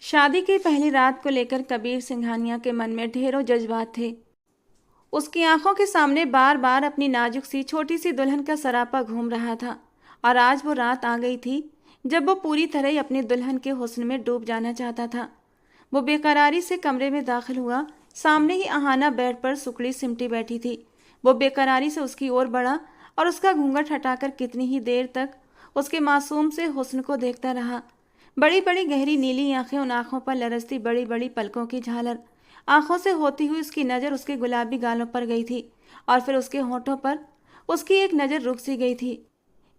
शादी की पहली रात को लेकर कबीर सिंघानिया के मन में ढेरों जज्बात थे। उसकी आंखों के सामने बार बार अपनी नाजुक सी छोटी सी दुल्हन का सरापा घूम रहा था और आज वो रात आ गई थी जब वो पूरी तरह ही अपनी दुल्हन के हुस्न में डूब जाना चाहता था। वो बेकरारी से कमरे में दाखिल हुआ। सामने ही आहाना बेड पर सुकड़ी सिमटी बैठी थी। वो बेकरारी से उसकी ओर बढ़ा और उसका घूंघट हटाकर कितनी ही देर तक उसके मासूम से हुस्न को देखता रहा। बड़ी बड़ी गहरी नीली आंखें, उन आंखों पर लरसती बड़ी बड़ी पलकों की झालर। आंखों से होती हुई उसकी नज़र उसके गुलाबी गालों पर गई थी और फिर उसके होठों पर उसकी एक नज़र रुक सी गई थी।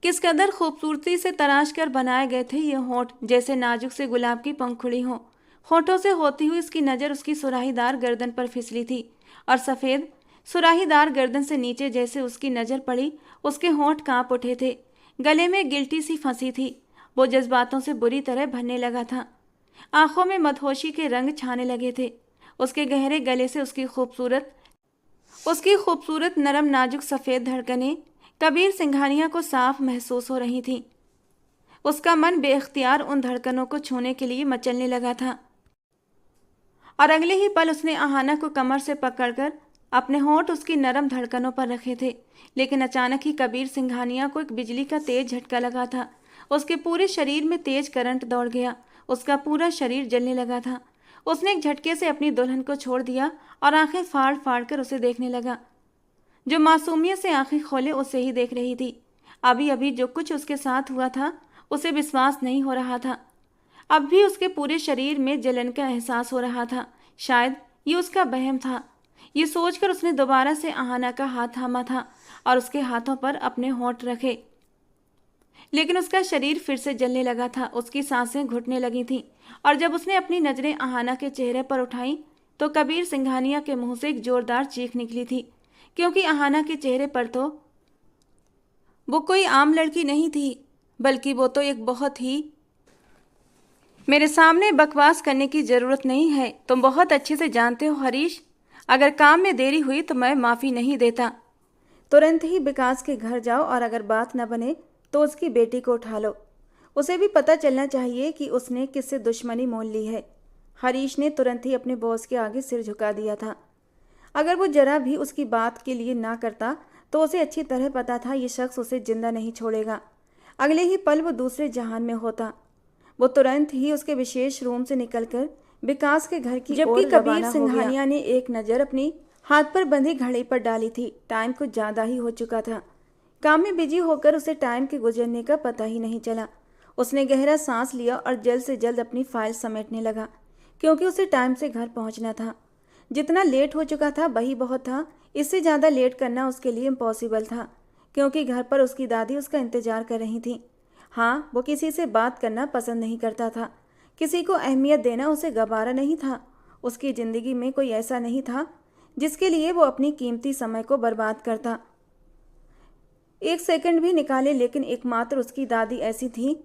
किस कदर खूबसूरती से तराश कर बनाए गए थे ये होठ, जैसे नाजुक से गुलाब की पंखुड़ी हो। होठों से होती हुई उसकी नज़र उसकी सुराहीदार गर्दन पर फिसली थी और सफ़ेद सुराहीदार गर्दन से नीचे जैसे उसकी नज़र पड़ी, उसके होंठ कांप उठे थे। गले में गिल्टी सी फंसी थी। वो जज्बातों से बुरी तरह भरने लगा था। आंखों में मदहोशी के रंग छाने लगे थे। उसके गहरे गले से उसकी खूबसूरत नरम नाजुक सफ़ेद धड़कनें कबीर सिंघानिया को साफ महसूस हो रही थीं। उसका मन बेख्तियार उन धड़कनों को छूने के लिए मचलने लगा था और अगले ही पल उसने आहाना को कमर से पकड़कर अपने होंठ उसकी नरम धड़कनों पर रखे थे। लेकिन अचानक ही कबीर सिंघानिया को एक बिजली का तेज झटका लगा था। उसके पूरे शरीर में तेज करंट दौड़ गया। उसका पूरा शरीर जलने लगा था। उसने एक झटके से अपनी दुल्हन को छोड़ दिया और आंखें फाड़ फाड़ कर उसे देखने लगा। जो मासूमियत से आंखें खोले उसे ही देख रही थी। अभी अभी जो कुछ उसके साथ हुआ था उसे विश्वास नहीं हो रहा था। अब भी उसके पूरे शरीर में जलन का एहसास हो रहा था। शायद ये उसका वहम था। ये सोचकर उसने दोबारा से आहाना का हाथ थामा था और उसके हाथों पर अपने होंठ रखे। लेकिन उसका शरीर फिर से जलने लगा था। उसकी सांसें घुटने लगी थीं और जब उसने अपनी नज़रें आहाना के चेहरे पर उठाई तो कबीर सिंघानिया के मुंह से एक जोरदार चीख निकली थी, क्योंकि आहाना के चेहरे पर तो वो कोई आम लड़की नहीं थी, बल्कि वो तो एक बहुत ही। मेरे सामने बकवास करने की ज़रूरत नहीं है। तुम बहुत अच्छे से जानते हो हरीश, अगर काम में देरी हुई तो मैं माफ़ी नहीं देता। तुरंत ही विकास के घर जाओ और अगर बात न बने तो उसकी बेटी को उठा लो। उसे भी पता चलना चाहिए कि उसने किससे दुश्मनी मोल ली है। हरीश ने तुरंत ही अपने बॉस के आगे सिर झुका दिया था। अगर वो जरा भी उसकी बात के लिए ना करता तो उसे अच्छी तरह पता था ये शख्स उसे जिंदा नहीं छोड़ेगा। अगले ही पल वो दूसरे जहान में होता। वो तुरंत ही उसके विशेष रूम से निकलकर विकास के घर की ओर कबीर सिंघानिया ने एक नज़र अपनी हाथ पर बंधी घड़ी पर डाली थी। टाइम कुछ ज़्यादा ही हो चुका था। काम में बिजी होकर उसे टाइम के गुजरने का पता ही नहीं चला। उसने गहरा सांस लिया और जल्द से जल्द अपनी फाइल समेटने लगा, क्योंकि उसे टाइम से घर पहुंचना था। जितना लेट हो चुका था वही बहुत था। इससे ज़्यादा लेट करना उसके लिए इम्पॉसिबल था, क्योंकि घर पर उसकी दादी उसका इंतज़ार कर रही थी। हाँ, वो किसी से बात करना पसंद नहीं करता था। किसी को अहमियत देना उसे गवारा नहीं था। उसकी ज़िंदगी में कोई ऐसा नहीं था जिसके लिए वो अपनी कीमती समय को बर्बाद करता, एक सेकंड भी निकाले। लेकिन एकमात्र उसकी दादी ऐसी थी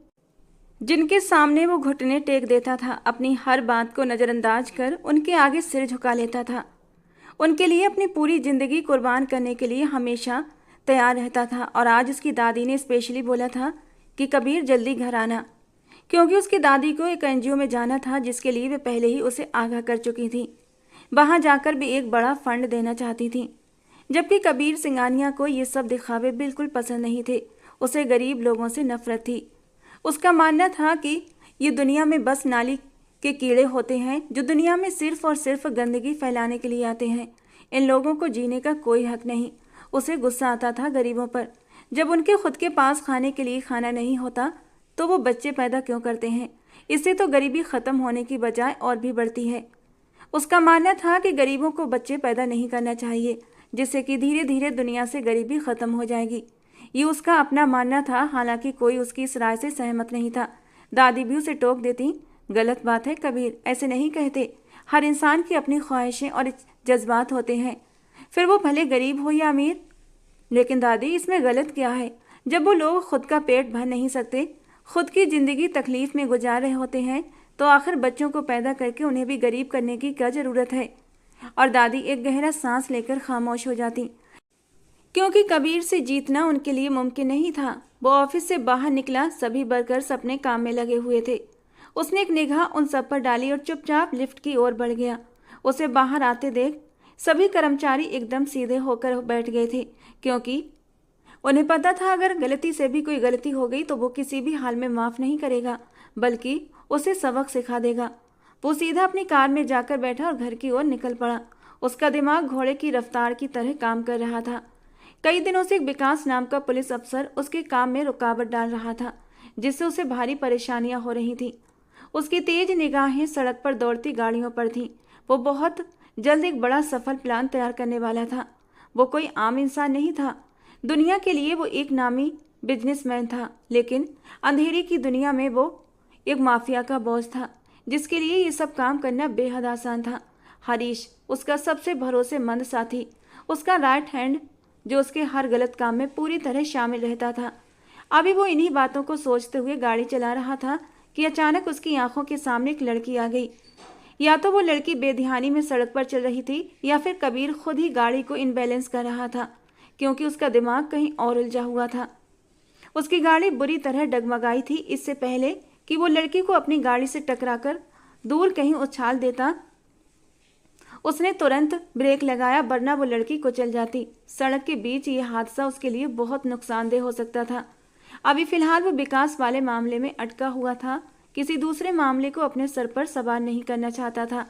जिनके सामने वो घुटने टेक देता था, अपनी हर बात को नज़रअंदाज कर उनके आगे सिर झुका लेता था, उनके लिए अपनी पूरी ज़िंदगी कुर्बान करने के लिए हमेशा तैयार रहता था। और आज उसकी दादी ने स्पेशली बोला था कि कबीर जल्दी घर आना, क्योंकि उसकी दादी को एक एनजीओ में जाना था जिसके लिए वे पहले ही उसे आगाह कर चुकी थी। वहाँ जाकर भी एक बड़ा फंड देना चाहती थी, जबकि कबीर सिंघानिया को ये सब दिखावे बिल्कुल पसंद नहीं थे। उसे गरीब लोगों से नफरत थी। उसका मानना था कि ये दुनिया में बस नाली के कीड़े होते हैं जो दुनिया में सिर्फ और सिर्फ गंदगी फैलाने के लिए आते हैं। इन लोगों को जीने का कोई हक नहीं। उसे गुस्सा आता था गरीबों पर। जब उनके खुद के पास खाने के लिए खाना नहीं होता तो वो बच्चे पैदा क्यों करते हैं? इससे तो गरीबी ख़त्म होने की बजाय और भी बढ़ती है। उसका मानना था कि गरीबों को बच्चे पैदा नहीं करना चाहिए, जिससे कि धीरे धीरे दुनिया से गरीबी ख़त्म हो जाएगी। ये उसका अपना मानना था। हालांकि कोई उसकी इस राय से सहमत नहीं था। दादी भी उसे टोक देती, गलत बात है कबीर, ऐसे नहीं कहते। हर इंसान की अपनी ख्वाहिशें और जज्बात होते हैं, फिर वो भले गरीब हो या अमीर। लेकिन दादी, इसमें गलत क्या है? जब वो लोग खुद का पेट भर नहीं सकते, खुद की ज़िंदगी तकलीफ़ में गुजार रहे होते हैं, तो आखिर बच्चों को पैदा करके उन्हें भी गरीब करने की क्या ज़रूरत है? और दादी एक गहरा सांस लेकर खामोश हो जाती, क्योंकि कबीर से जीतना उनके लिए मुमकिन नहीं था। वो ऑफिस से बाहर निकला। सभी वर्कर्स अपने काम में लगे हुए थे। उसने एक निगाह उन सब पर डाली और चुपचाप लिफ्ट की ओर बढ़ गया। उसे बाहर आते देख सभी कर्मचारी एकदम सीधे होकर बैठ गए थे, क्योंकि उन्हें पता था अगर गलती से भी कोई गलती हो गई तो वो किसी भी हाल में माफ नहीं करेगा, बल्कि उसे सबक सिखा देगा। वो सीधा अपनी कार में जाकर बैठा और घर की ओर निकल पड़ा। उसका दिमाग घोड़े की रफ्तार की तरह काम कर रहा था। कई दिनों से एक विकास नाम का पुलिस अफसर उसके काम में रुकावट डाल रहा था, जिससे उसे भारी परेशानियां हो रही थी। उसकी तेज निगाहें सड़क पर दौड़ती गाड़ियों पर थीं। वो बहुत जल्द एक बड़ा सफल प्लान तैयार करने वाला था। वो कोई आम इंसान नहीं था। दुनिया के लिए वो एक नामी बिजनेसमैन था, लेकिन अंधेरे की दुनिया में वो एक माफिया का बॉस था, जिसके लिए ये सब काम करना बेहद आसान था। हरीश उसका सबसे भरोसेमंद साथी, उसका राइट हैंड, जो उसके हर गलत काम में पूरी तरह शामिल रहता था। अभी वो इन्हीं बातों को सोचते हुए गाड़ी चला रहा था कि अचानक उसकी आंखों के सामने एक लड़की आ गई। या तो वो लड़की बेध्यानी में सड़क पर चल रही थी, या फिर कबीर खुद ही गाड़ी को इनबैलेंस कर रहा था, क्योंकि उसका दिमाग कहीं और उलझा हुआ था। उसकी गाड़ी बुरी तरह डगमगाई थी। इससे पहले कि वो लड़की को अपनी गाड़ी से टकराकर दूर कहीं उछाल देता, उसने तुरंत ब्रेक लगाया, वरना वो लड़की कुचल जाती। सड़क के बीच ये हादसा उसके लिए बहुत नुकसानदेह हो सकता था। अभी फिलहाल वो विकास वाले मामले में अटका हुआ था, किसी दूसरे मामले को अपने सर पर सवार नहीं करना चाहता था।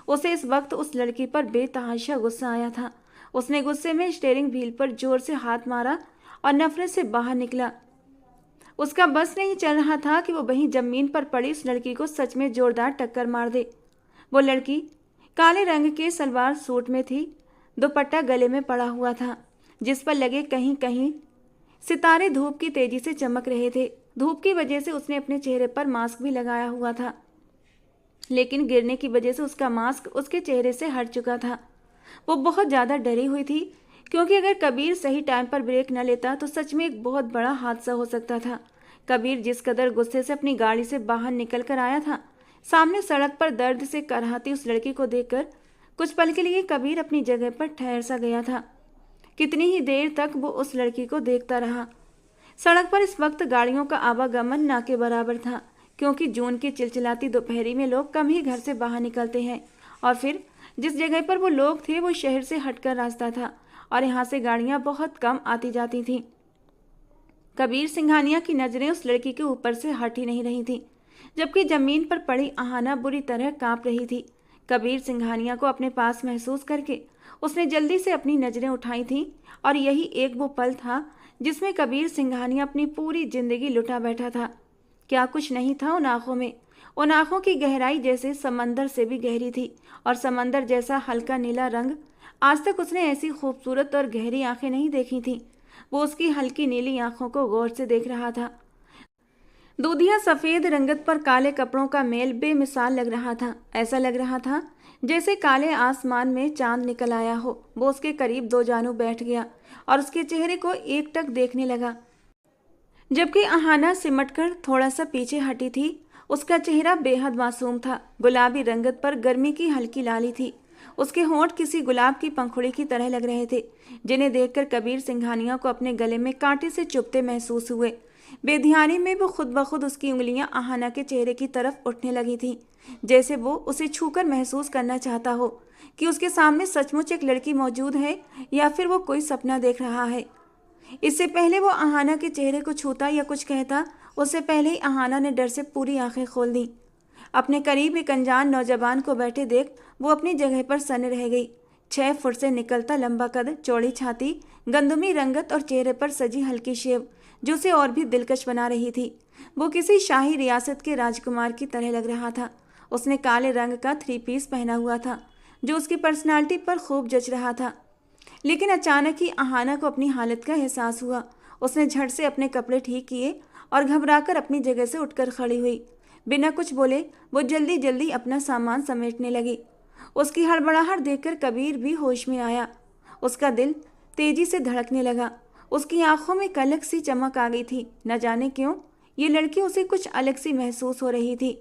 उसे इस वक्त उस लड़की पर बेतहाशा गुस्सा आया था। उसने गुस्से में स्टीयरिंग व्हील पर जोर से हाथ मारा और नफरत से बाहर निकला। उसका बस नहीं चल रहा था कि वो वहीं जमीन पर पड़ी उस लड़की को सच में जोरदार टक्कर मार दे। वो लड़की काले रंग के सलवार सूट में थी। दुपट्टा गले में पड़ा हुआ था, जिस पर लगे कहीं कहीं सितारे धूप की तेजी से चमक रहे थे। धूप की वजह से उसने अपने चेहरे पर मास्क भी लगाया हुआ था, लेकिन गिरने की वजह से उसका मास्क उसके चेहरे से हट चुका था। वो बहुत ज़्यादा डरी हुई थी, क्योंकि अगर कबीर सही टाइम पर ब्रेक न लेता तो सच में एक बहुत बड़ा हादसा हो सकता था। कबीर जिस कदर गुस्से से अपनी गाड़ी से बाहर निकल कर आया था, सामने सड़क पर दर्द से कराहती उस लड़की को देखकर कुछ पल के लिए कबीर अपनी जगह पर ठहर सा गया था। कितनी ही देर तक वो उस लड़की को देखता रहा। सड़क पर इस वक्त गाड़ियों का आवागमन ना के बराबर था, क्योंकि जून की चिलचिलाती दोपहरी में लोग कम ही घर से बाहर निकलते हैं, और फिर जिस जगह पर वो लोग थे वो शहर से हटकर रास्ता था, और यहाँ से गाड़ियाँ बहुत कम आती जाती थीं। कबीर सिंघानिया की नजरें उस लड़की के ऊपर से हट ही नहीं रही थीं, जबकि जमीन पर पड़ी आहाना बुरी तरह कांप रही थी। कबीर सिंघानिया को अपने पास महसूस करके उसने जल्दी से अपनी नजरें उठाई थीं, और यही एक वो पल था जिसमें कबीर सिंघानिया अपनी पूरी जिंदगी लुटा बैठा था। क्या कुछ नहीं था उन आंखों में। उन आंखों की गहराई जैसे समंदर से भी गहरी थी, और समंदर जैसा हल्का नीला रंग। आज तक उसने ऐसी खूबसूरत और गहरी आंखें नहीं देखी थीं। वो उसकी हल्की नीली आंखों को गौर से देख रहा था। दूधिया सफेद रंगत पर काले कपड़ों का मेल बेमिसाल लग रहा था। ऐसा लग रहा था जैसे काले आसमान में चांद निकल आया हो। वो उसके करीब दो जानू बैठ गया और उसके चेहरे को एकटक देखने लगा, जबकि आहाना सिमटकर थोड़ा सा पीछे हटी थी। उसका चेहरा बेहद मासूम था। गुलाबी रंगत पर गर्मी की हल्की लाली थी। उसके होंठ किसी गुलाब की पंखुड़ी की तरह लग रहे थे, जिन्हें देखकर कबीर सिंघानिया को अपने गले में कांटे से चुभते महसूस हुए। बेध्यानी में वो खुद ब खुद उसकी उंगलियां आहाना के चेहरे की तरफ उठने लगी थीं, जैसे वो उसे छूकर महसूस करना चाहता हो कि उसके सामने सचमुच एक लड़की मौजूद है या फिर वो कोई सपना देख रहा है। इससे पहले वो आहाना के चेहरे को छूता या कुछ कहता, उससे पहले ही आहाना ने डर से पूरी आंखें खोल दी। अपने करीब एक अनजान नौजवान को बैठे देख वो अपनी जगह पर सने रह गई। 6 फुट से निकलता लंबा कद, चौड़ी छाती, गंदमी रंगत और चेहरे पर सजी हल्की शेव जो उसे और भी दिलकश बना रही थी। वो किसी शाही रियासत के राजकुमार की तरह लग रहा था। उसने काले रंग का 3 पीस पहना हुआ था, जो उसकी पर्सनालिटी पर खूब जच रहा था। लेकिन अचानक ही आहाना को अपनी हालत का एहसास हुआ। उसने झट से अपने कपड़े ठीक किए और घबराकर अपनी जगह से उठकर खड़ी हुई। बिना कुछ बोले वो जल्दी जल्दी अपना सामान समेटने लगी। उसकी हड़बड़ाहट देखकर कबीर भी होश में आया। उसका दिल तेजी से धड़कने लगा। उसकी आंखों में कलक सी चमक आ गई थी। न जाने क्यों ये लड़की उसे कुछ अलग सी महसूस हो रही थी,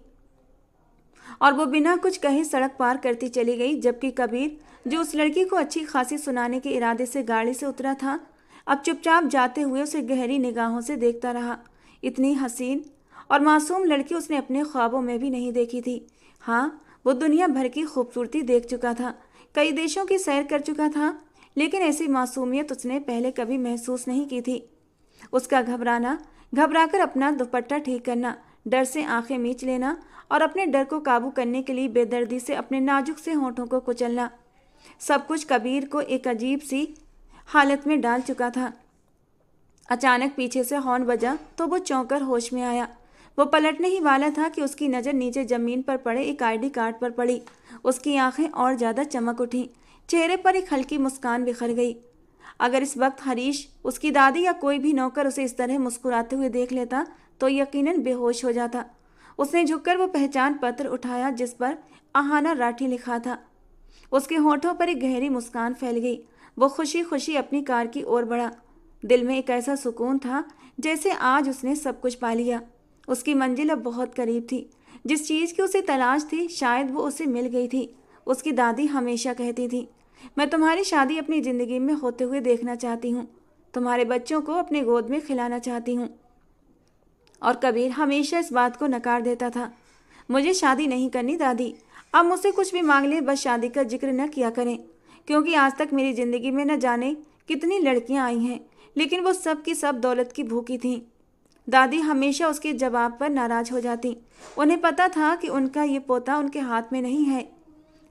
और वो बिना कुछ कहे सड़क पार करती चली गई। जबकि कबीर, जो उस लड़की को अच्छी खासी सुनाने के इरादे से गाड़ी से उतरा था, अब चुपचाप जाते हुए उसे गहरी निगाहों से देखता रहा। इतनी हसीन और मासूम लड़की उसने अपने ख्वाबों में भी नहीं देखी थी। हाँ, वो दुनिया भर की खूबसूरती देख चुका था, कई देशों की सैर कर चुका था, लेकिन ऐसी मासूमियत उसने पहले कभी महसूस नहीं की थी। उसका घबराना, घबराकर अपना दुपट्टा ठीक करना, डर से आंखें मीच लेना और अपने डर को काबू करने के लिए बेदर्दी से अपने नाजुक से होठों को कुचलना, सब कुछ कबीर को एक अजीब सी हालत में डाल चुका था। अचानक पीछे से हॉर्न बजा तो वो चौंकर होश में आया। वो पलटने ही वाला था कि उसकी नज़र नीचे जमीन पर पड़े एक आईडी कार्ड पर पड़ी। उसकी आंखें और ज़्यादा चमक उठीं, चेहरे पर एक हल्की मुस्कान बिखर गई। अगर इस वक्त हरीश, उसकी दादी या कोई भी नौकर उसे इस तरह मुस्कुराते हुए देख लेता तो यकीनन बेहोश हो जाता। उसने झुककर वो पहचान पत्र उठाया जिस पर आहाना राठी लिखा था। उसके होठों पर एक गहरी मुस्कान फैल गई। वो खुशी खुशी अपनी कार की ओर बढ़ा। दिल में एक ऐसा सुकून था जैसे आज उसने सब कुछ पा लिया। उसकी मंजिल अब बहुत करीब थी। जिस चीज़ की उसे तलाश थी शायद वो उसे मिल गई थी। उसकी दादी हमेशा कहती थी, मैं तुम्हारी शादी अपनी ज़िंदगी में होते हुए देखना चाहती हूँ, तुम्हारे बच्चों को अपने गोद में खिलाना चाहती हूँ। और कबीर हमेशा इस बात को नकार देता था, मुझे शादी नहीं करनी दादी, अब मुझसे कुछ भी मांग लें, बस शादी का जिक्र न किया करें, क्योंकि आज तक मेरी ज़िंदगी में न जाने कितनी लड़कियां आई हैं, लेकिन वो सब की सब दौलत की भूखी थीं। दादी हमेशा उसके जवाब पर नाराज हो जाती। उन्हें पता था कि उनका ये पोता उनके हाथ में नहीं है।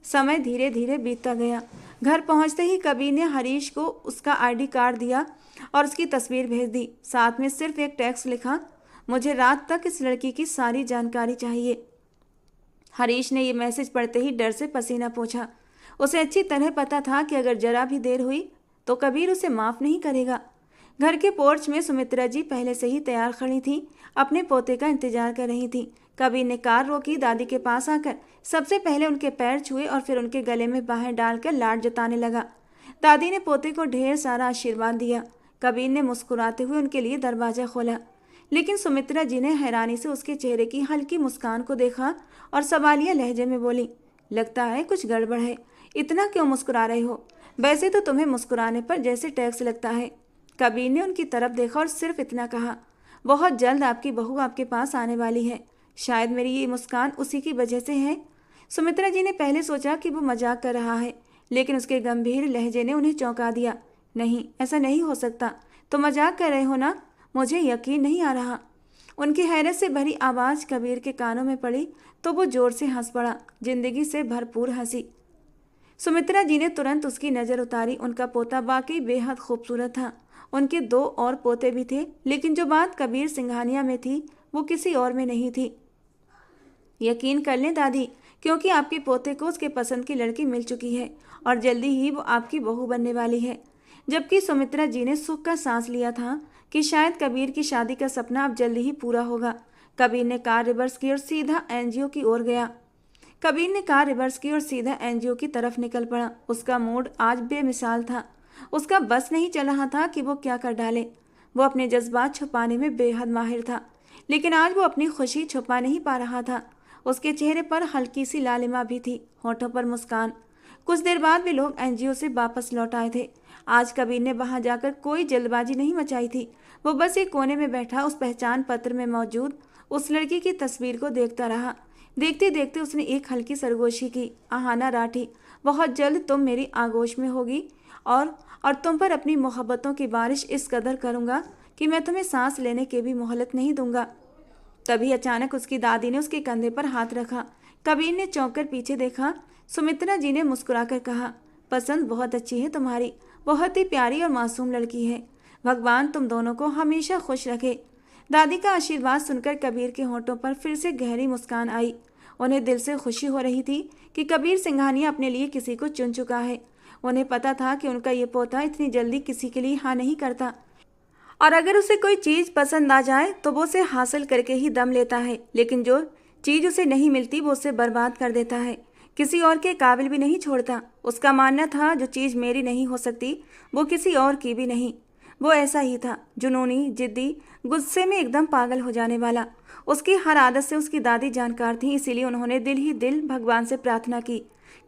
समय धीरे धीरे बीतता गया। घर पहुंचते ही कबीर ने हरीश को उसका आईडी कार्ड दिया और उसकी तस्वीर भेज दी। साथ में सिर्फ एक टेक्स्ट लिखा, मुझे रात तक इस लड़की की सारी जानकारी चाहिए। हरीश ने यह मैसेज पढ़ते ही डर से पसीना पोंछा। उसे अच्छी तरह पता था कि अगर जरा भी देर हुई तो कबीर उसे माफ़ नहीं करेगा। घर के पोर्च में सुमित्रा जी पहले से ही तैयार खड़ी थीं, अपने पोते का इंतजार कर रही थीं। कबीर ने कार रोकी, दादी के पास आकर सबसे पहले उनके पैर छुए और फिर उनके गले में बाहें डालकर लाड जताने लगा। दादी ने पोते को ढेर सारा आशीर्वाद दिया। कबीर ने मुस्कुराते हुए उनके लिए दरवाज़ा खोला, लेकिन सुमित्रा जी ने हैरानी से उसके चेहरे की हल्की मुस्कान को देखा और सवालिया लहजे में बोली, लगता है कुछ गड़बड़ है, इतना क्यों मुस्कुरा रहे हो? वैसे तो तुम्हें मुस्कुराने पर जैसे टैक्स लगता है। कबीर ने उनकी तरफ देखा और सिर्फ इतना कहा, बहुत जल्द आपकी बहू आपके पास आने वाली है, शायद मेरी ये मुस्कान उसी की वजह से है। सुमित्रा जी ने पहले सोचा कि वो मजाक कर रहा है, लेकिन उसके गंभीर लहजे ने उन्हें चौंका दिया। नहीं, ऐसा नहीं हो सकता, तो मजाक कर रहे हो ना? मुझे यकीन नहीं आ रहा। उनकी हैरत से भरी आवाज़ कबीर के कानों में पड़ी तो वो जोर से हंस पड़ा, जिंदगी से भरपूर हंसी। सुमित्रा जी ने तुरंत उसकी नज़र उतारी। उनका पोता वाकई बेहद खूबसूरत था। उनके 2 और पोते भी थे, लेकिन जो बात कबीर सिंघानिया में थी वो किसी और में नहीं थी। यकीन कर लें दादी, क्योंकि आपके पोते को उसके पसंद की लड़की मिल चुकी है और जल्दी ही वो आपकी बहू बनने वाली है। जबकि सुमित्रा जी ने सुख का सांस लिया था कि शायद कबीर की शादी का सपना अब जल्दी ही पूरा होगा। कबीर ने कार रिवर्स की और सीधा एनजीओ की ओर गया। कबीर ने कार रिवर्स की और सीधा एनजीओ की तरफ निकल पड़ा। उसका मूड आज बेमिसाल था। उसका बस नहीं चल रहा था कि वो क्या कर डाले। वो अपने जज्बात छुपाने में बेहद माहिर था, लेकिन आज वो अपनी खुशी छुपा नहीं पा रहा था। उसके चेहरे पर हल्की सी लालिमा भी थी, होठों पर मुस्कान। कुछ देर बाद वे लोग एनजीओ से वापस लौट आए थे। आज कबीर ने वहां जाकर कोई जल्दबाजी नहीं मचाई थी। वो बस एक कोने में बैठा उस पहचान पत्र में मौजूद उस लड़की की तस्वीर को देखता रहा। देखते देखते उसने एक हल्की सरगोशी की, आहाना राठी, बहुत जल्द तुम मेरी आगोश में होगी और तुम पर अपनी मोहब्बतों की बारिश इस कदर करूँगा कि मैं तुम्हें सांस लेने की भी मोहलत नहीं दूंगा। तभी अचानक उसकी दादी ने उसके कंधे पर हाथ रखा। कबीर ने चौंक कर पीछे देखा। सुमित्रा जी ने मुस्कुराकर कहा, पसंद बहुत अच्छी है तुम्हारी, बहुत ही प्यारी और मासूम लड़की है। भगवान तुम दोनों को हमेशा खुश रखे। दादी का आशीर्वाद सुनकर कबीर के होठों पर फिर से गहरी मुस्कान आई। उन्हें दिल से खुशी हो रही थी कि कबीर सिंघानिया अपने लिए किसी को चुन चुका है। उन्हें पता था कि उनका ये पोता इतनी जल्दी किसी के लिए हाँ नहीं करता, और अगर उसे कोई चीज़ पसंद आ जाए तो वो उसे हासिल करके ही दम लेता है, लेकिन जो चीज़ उसे नहीं मिलती वो उसे बर्बाद कर देता है, किसी और के काबिल भी नहीं छोड़ता। उसका मानना था जो चीज़ मेरी नहीं हो सकती वो किसी और की भी नहीं। वो ऐसा ही था, जुनूनी, जिद्दी, गुस्से में एकदम पागल हो जाने वाला। उसकी हर आदत से उसकी दादी जानकार थी, इसीलिए उन्होंने दिल ही दिल भगवान से प्रार्थना की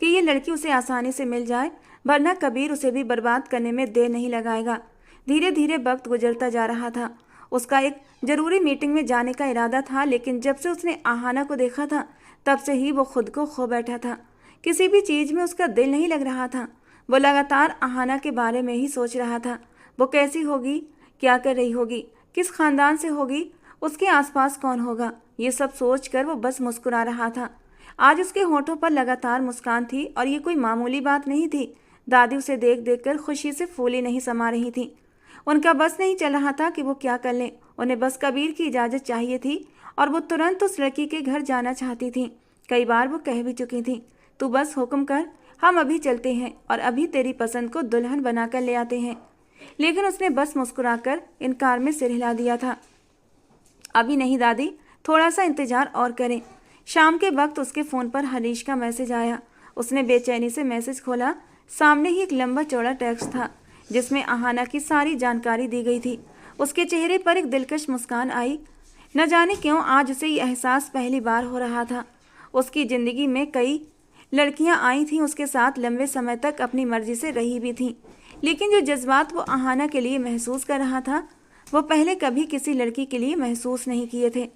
कि ये लड़की उसे आसानी से मिल जाए, वरना कबीर उसे भी बर्बाद करने में देर नहीं लगाएगा। धीरे धीरे वक्त गुजरता जा रहा था। उसका एक जरूरी मीटिंग में जाने का इरादा था, लेकिन जब से उसने आहाना को देखा था तब से ही वो खुद को खो बैठा था। किसी भी चीज में उसका दिल नहीं लग रहा था। वो लगातार आहाना के बारे में ही सोच रहा था। वो कैसी होगी, क्या कर रही होगी, किस खानदान से होगी, उसके आसपास कौन होगा, ये सब सोचकर वो बस मुस्कुरा रहा था। आज उसके होठों पर लगातार मुस्कान थी और ये कोई मामूली बात नहीं थी। दादी उसे देख देख कर खुशी से फूली नहीं समा रही थी। उनका बस नहीं चल रहा था कि वो क्या कर लें। उन्हें बस कबीर की इजाज़त चाहिए थी और वो तुरंत उस लड़की के घर जाना चाहती थी। कई बार वो कह भी चुकी थी, तू बस हुक्म कर, हम अभी चलते हैं और अभी तेरी पसंद को दुल्हन बनाकर ले आते हैं। लेकिन उसने बस मुस्कुराकर इनकार में सिर हिला दिया था। अभी नहीं दादी, थोड़ा सा इंतजार और करें। शाम के वक्त उसके फ़ोन पर हरीश का मैसेज आया। उसने बेचैनी से मैसेज खोला। सामने ही एक लंबा चौड़ा टेक्स्ट था जिसमें आहाना की सारी जानकारी दी गई थी। उसके चेहरे पर एक दिलकश मुस्कान आई। न जाने क्यों आज उसे ये एहसास पहली बार हो रहा था। उसकी ज़िंदगी में कई लड़कियां आई थीं, उसके साथ लंबे समय तक अपनी मर्जी से रही भी थीं, लेकिन जो जज्बात वो आहाना के लिए महसूस कर रहा था वो पहले कभी किसी लड़की के लिए महसूस नहीं किए थे।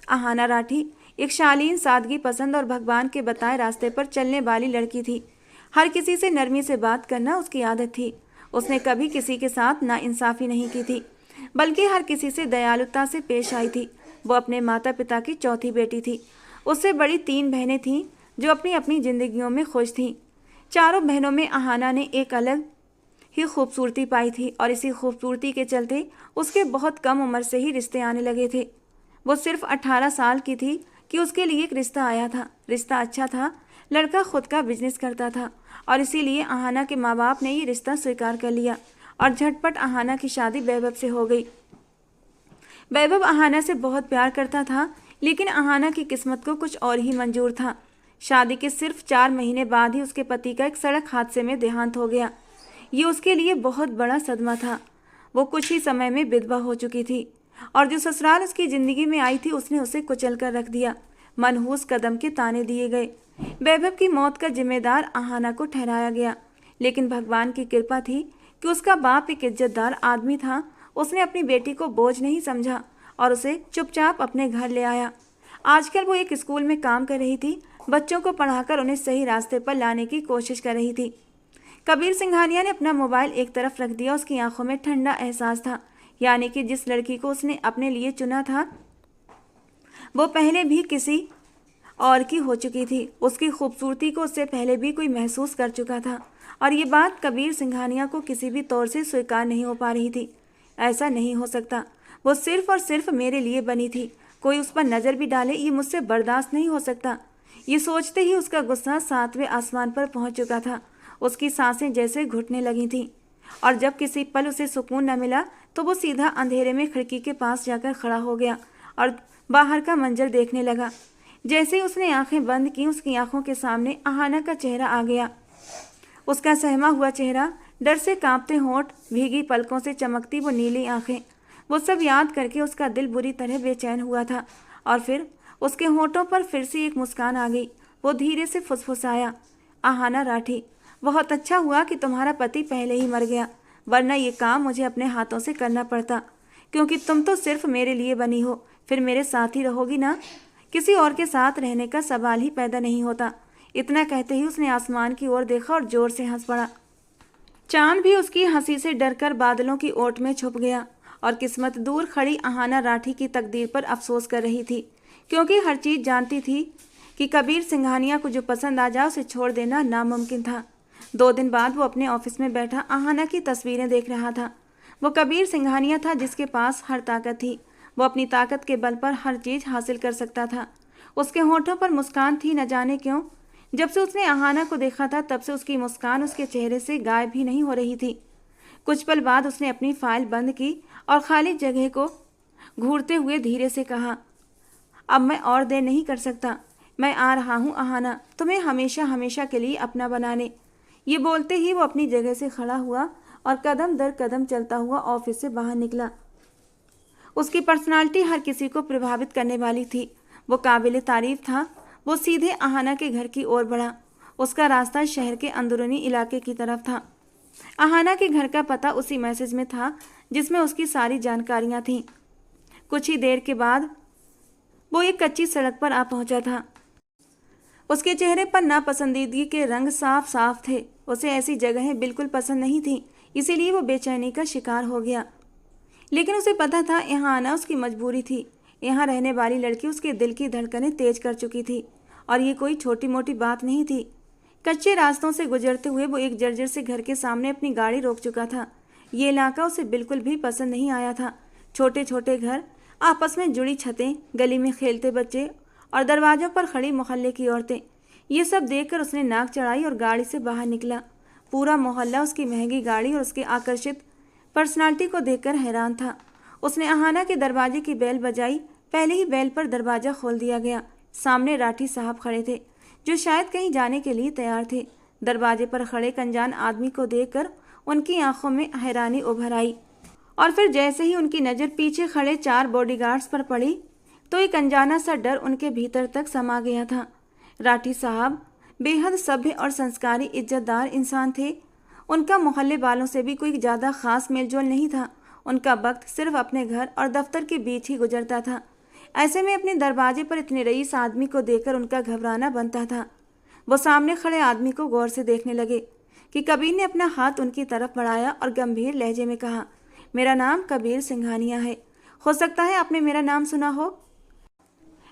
आहाना राठी एक शालीन, सादगी पसंद और भगवान के बताए रास्ते पर चलने वाली लड़की थी। हर किसी से नरमी से बात करना उसकी आदत थी। उसने कभी किसी के साथ नाइंसाफ़ी नहीं की थी, बल्कि हर किसी से दयालुता से पेश आई थी। वो अपने माता पिता की चौथी बेटी थी। उससे बड़ी 3 बहनें थीं जो अपनी अपनी ज़िंदगियों में खुश थीं। चारों बहनों में आहाना ने एक अलग ही खूबसूरती पाई थी और इसी खूबसूरती के चलते उसके बहुत कम उम्र से ही रिश्ते आने लगे थे। वो सिर्फ 18 साल की थी कि उसके लिए एक रिश्ता आया था। रिश्ता अच्छा था, लड़का खुद का बिजनेस करता था और इसीलिए आहाना के माँ बाप ने ये रिश्ता स्वीकार कर लिया और झटपट आहाना की शादी वैभव से हो गई। वैभव आहाना से बहुत प्यार करता था, लेकिन आहाना की किस्मत को कुछ और ही मंजूर था। शादी के सिर्फ 4 महीने बाद ही उसके पति का एक सड़क हादसे में देहांत हो गया। ये उसके लिए बहुत बड़ा सदमा था। वो कुछ ही समय में विधवा हो चुकी थी और जो ससुराल उसकी ज़िंदगी में आई थी उसने उसे कुचल कर रख दिया। मनहूस कदम के ताने दिए गए। वैभव की मौत का जिम्मेदार आहाना को ठहराया गया, लेकिन भगवान की कृपा थी कि उसका बाप एक इज्जतदार आदमी था। उसने अपनी बेटी को बोझ नहीं समझा और उसे चुपचाप अपने घर ले आया। आजकल वो एक स्कूल में काम कर रही थी। बच्चों को पढ़ाकर उन्हें सही रास्ते पर लाने की कोशिश कर रही थी। कबीर सिंघानिया ने अपना मोबाइल एक तरफ रख दिया। उसकी आंखों में ठंडा एहसास था, यानी कि जिस लड़की को उसने अपने लिए चुना था वो पहले भी किसी और की हो चुकी थी। उसकी खूबसूरती को उससे पहले भी कोई महसूस कर चुका था और ये बात कबीर सिंघानिया को किसी भी तौर से स्वीकार नहीं हो पा रही थी। ऐसा नहीं हो सकता, वो सिर्फ और सिर्फ मेरे लिए बनी थी। कोई उस पर नज़र भी डाले ये मुझसे बर्दाश्त नहीं हो सकता। ये सोचते ही उसका गुस्सा 7वें आसमान पर पहुंच चुका था। उसकी सांसें जैसे घुटने लगी थीं और जब किसी पल उसे सुकून न मिला तो वो सीधा अंधेरे में खिड़की के पास जाकर खड़ा हो गया और बाहर का मंजर देखने लगा। जैसे ही उसने आंखें बंद की, उसकी आंखों के सामने आहाना का चेहरा आ गया। उसका सहमा हुआ चेहरा, डर से कांपते होंठ, भीगी पलकों से चमकती वो नीली आंखें, वो सब याद करके उसका दिल बुरी तरह बेचैन हुआ था। और फिर उसके होंठों पर फिर से एक मुस्कान आ गई। वो धीरे से फुसफुसाया, आहाना राठी, बहुत अच्छा हुआ कि तुम्हारा पति पहले ही मर गया, वरना ये काम मुझे अपने हाथों से करना पड़ता, क्योंकि तुम तो सिर्फ मेरे लिए बनी हो। फिर मेरे साथ ही रहोगी ना, किसी और के साथ रहने का सवाल ही पैदा नहीं होता। इतना कहते ही उसने आसमान की ओर देखा और जोर से हंस पड़ा। चांद भी उसकी हंसी से डरकर बादलों की ओट में छुप गया और किस्मत दूर खड़ी आहाना राठी की तकदीर पर अफसोस कर रही थी, क्योंकि हर चीज़ जानती थी कि कबीर सिंघानिया को जो पसंद आ जाए उसे छोड़ देना नामुमकिन था। 2 दिन बाद वो अपने ऑफिस में बैठा आहाना की तस्वीरें देख रहा था। वो कबीर सिंघानिया था जिसके पास हर ताकत थी। वो अपनी ताकत के बल पर हर चीज़ हासिल कर सकता था। उसके होठों पर मुस्कान थी, न जाने क्यों जब से उसने आहाना को देखा था तब से उसकी मुस्कान उसके चेहरे से गायब ही नहीं हो रही थी। कुछ पल बाद उसने अपनी फाइल बंद की और खाली जगह को घूरते हुए धीरे से कहा, अब मैं और देर नहीं कर सकता, मैं आ रहा हूँ आहाना, तुम्हें हमेशा हमेशा के लिए अपना बनाने। ये बोलते ही वो अपनी जगह से खड़ा हुआ और कदम दर कदम चलता हुआ ऑफिस से बाहर निकला। उसकी पर्सनालिटी हर किसी को प्रभावित करने वाली थी। वो काबिल तारीफ था। वो सीधे आहाना के घर की ओर बढ़ा। उसका रास्ता शहर के अंदरूनी इलाके की तरफ था। आहाना के घर का पता उसी मैसेज में था जिसमें उसकी सारी जानकारियां थीं। कुछ ही देर के बाद वो एक कच्ची सड़क पर आ पहुंचा था। उसके चेहरे पर नापसंदीदगी के रंग साफ साफ थे। उसे ऐसी जगहें बिल्कुल पसंद नहीं थीं, इसीलिए वो बेचैनी का शिकार हो गया। लेकिन उसे पता था यहाँ आना उसकी मजबूरी थी। यहाँ रहने वाली लड़की उसके दिल की धड़कनें तेज कर चुकी थी और ये कोई छोटी मोटी बात नहीं थी। कच्चे रास्तों से गुजरते हुए वो एक जर्जर से घर के सामने अपनी गाड़ी रोक चुका था। ये इलाका उसे बिल्कुल भी पसंद नहीं आया था। छोटे छोटे घर, आपस में जुड़ी छतें, गली में खेलते बच्चे और दरवाजों पर खड़ी मोहल्ले की औरतें, ये सब देखकर उसने नाक चढ़ाई और गाड़ी से बाहर निकला। पूरा मोहल्ला उसकी महंगी गाड़ी और उसके आकर्षित पर्सनालिटी को देखकर हैरान था। उसने अहाना के दरवाजे की बेल बजाई। पहले ही बेल पर दरवाज़ा खोल दिया गया। सामने राठी साहब खड़े थे, जो शायद कहीं जाने के लिए तैयार थे। दरवाजे पर खड़े एक अनजान आदमी को देखकर उनकी आंखों में हैरानी उभर आई और फिर जैसे ही उनकी नज़र पीछे खड़े 4 बॉडीगार्ड्स पर पड़ी तो एक अनजाना सा डर उनके भीतर तक समा गया था। राठी साहब बेहद सभ्य और संस्कारी इज्जतदार इंसान थे। उनका मोहल्ले वालों से भी कोई ज़्यादा खास मेलजोल नहीं था। उनका वक्त सिर्फ अपने घर और दफ्तर के बीच ही गुजरता था। ऐसे में अपने दरवाजे पर इतने रईस आदमी को देखकर उनका घबराना बनता था। वो सामने खड़े आदमी को गौर से देखने लगे कि कबीर ने अपना हाथ उनकी तरफ बढ़ाया और गंभीर लहजे में कहा, मेरा नाम कबीर सिंघानिया है। हो सकता है आपने मेरा नाम सुना हो।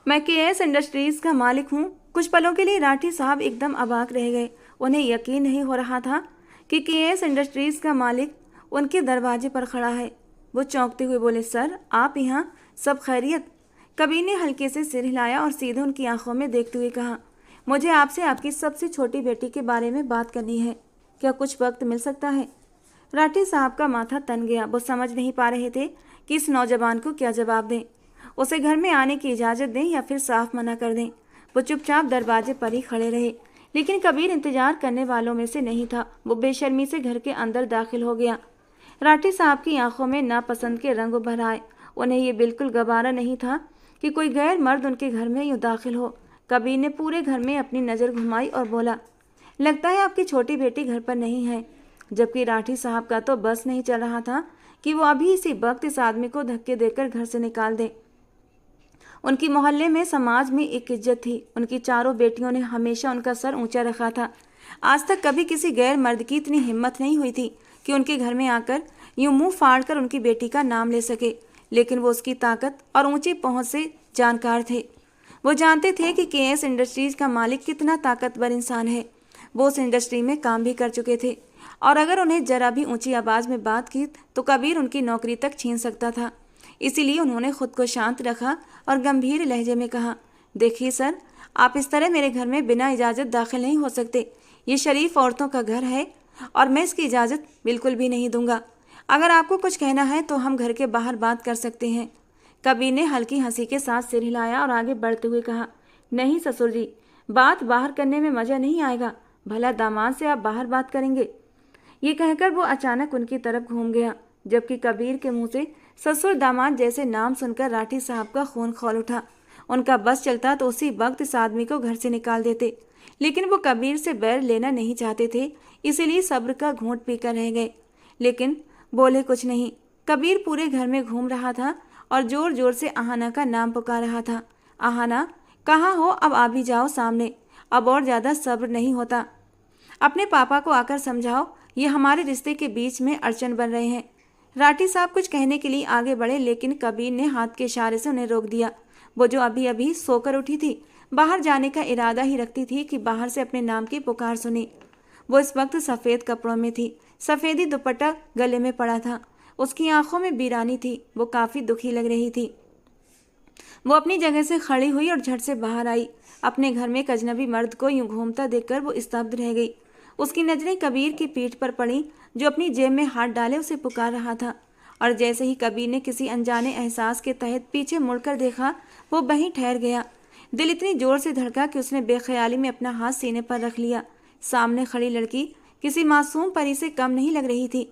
मैं केएस इंडस्ट्रीज़ का मालिक हूँ। कुछ पलों के लिए राठी साहब एकदम अबाक रह गए। उन्हें यकीन नहीं हो रहा था कि केएस इंडस्ट्रीज़ का मालिक उनके दरवाजे पर खड़ा है। वो चौंकते हुए बोले, सर आप यहाँ, सब खैरियत? कबीर ने हल्के से सिर हिलाया और सीधे उनकी आंखों में देखते हुए कहा, मुझे आपसे आपकी सबसे छोटी बेटी के बारे में बात करनी है। क्या कुछ वक्त मिल सकता है? राठी साहब का माथा तन गया। वो समझ नहीं पा रहे थे कि इस नौजवान को क्या जवाब दें। उसे घर में आने की इजाज़त दें या फिर साफ मना कर दें। वो चुपचाप दरवाजे पर ही खड़े रहे, लेकिन कबीर इंतजार करने वालों में से नहीं था। वो बेशर्मी से घर के अंदर दाखिल हो गया। राठी साहब की आंखों में नापसंद के रंग उभर आए। उन्हें ये बिल्कुल गवारा नहीं था कि कोई गैर मर्द उनके घर में यूँ दाखिल हो। कबीर ने पूरे घर में अपनी नज़र घुमाई और बोला, लगता है आपकी छोटी बेटी घर पर नहीं है। जबकि राठी साहब का तो बस नहीं चल रहा था कि वो अभी इसी वक्त इस आदमी को धक्के देकर घर से निकाल दे। उनकी मोहल्ले में, समाज में एक इज्जत थी। उनकी चारों बेटियों ने हमेशा उनका सर ऊंचा रखा था। आज तक कभी किसी गैर मर्द की इतनी हिम्मत नहीं हुई थी कि उनके घर में आकर यूं मुंह फाड़ कर उनकी बेटी का नाम ले सके। लेकिन वो उसकी ताकत और ऊंची पहुंच से जानकार थे। वो जानते थे कि केएस इंडस्ट्रीज़ का मालिक कितना ताकतवर इंसान है। वो उस इंडस्ट्री में काम भी कर चुके थे और अगर उन्हें जरा भी ऊंची आवाज़ में बात की तो कबीर उनकी नौकरी तक छीन सकता था। इसीलिए उन्होंने खुद को शांत रखा और गंभीर लहजे में कहा, देखिए सर, आप इस तरह मेरे घर में बिना इजाज़त दाखिल नहीं हो सकते। ये शरीफ औरतों का घर है और मैं इसकी इजाज़त बिल्कुल भी नहीं दूंगा। अगर आपको कुछ कहना है तो हम घर के बाहर बात कर सकते हैं। कबीर ने हल्की हंसी के साथ सिर हिलाया और आगे बढ़ते हुए कहा, नहीं ससुर जी, बात बाहर करने में मज़ा नहीं आएगा। भला दामाद से आप बाहर बात करेंगे? ये कहकर वो अचानक उनकी तरफ घूम गया, जबकि कबीर के मुंह से ससुर दामाद जैसे नाम सुनकर राठी साहब का खून खौल उठा। उनका बस चलता तो उसी वक्त इस आदमी को घर से निकाल देते, लेकिन वो कबीर से बैर लेना नहीं चाहते थे, इसीलिए सब्र का घूंट पीकर रह गए, लेकिन बोले कुछ नहीं। कबीर पूरे घर में घूम रहा था और जोर जोर से आहाना का नाम पुकार रहा था। आहाना, कहाँ हो? अब आ भी जाओ सामने। अब और ज़्यादा सब्र नहीं होता। अपने पापा को आकर समझाओ, ये हमारे रिश्ते के बीच में अड़चन बन रहे हैं। राठी साहब कुछ कहने के लिए आगे बढ़े, लेकिन कबीर ने हाथ के इशारे से उन्हें रोक दिया। वो जो अभी अभी सोकर उठी थी, बाहर जाने का इरादा ही रखती थी कि बाहर से अपने नाम की पुकार सुनी। वो इस वक्त सफ़ेद कपड़ों में थी। सफ़ेदी दुपट्टा गले में पड़ा था। उसकी आंखों में वीरानी थी। वो काफ़ी दुखी लग रही थी। वो अपनी जगह से खड़ी हुई और झट से बाहर आई। अपने घर में एक अजनबी मर्द को यूं घूमता देखकर वो स्तब्ध रह गई। उसकी नज़रें कबीर की पीठ पर पड़ी, जो अपनी जेब में हाथ डाले उसे पुकार रहा था। और जैसे ही कबीर ने किसी अनजाने एहसास के तहत पीछे मुड़कर देखा, वो वहीं ठहर गया। दिल इतनी जोर से धड़का कि उसने बेख्याली में अपना हाथ सीने पर रख लिया। सामने खड़ी लड़की किसी मासूम परी से कम नहीं लग रही थी।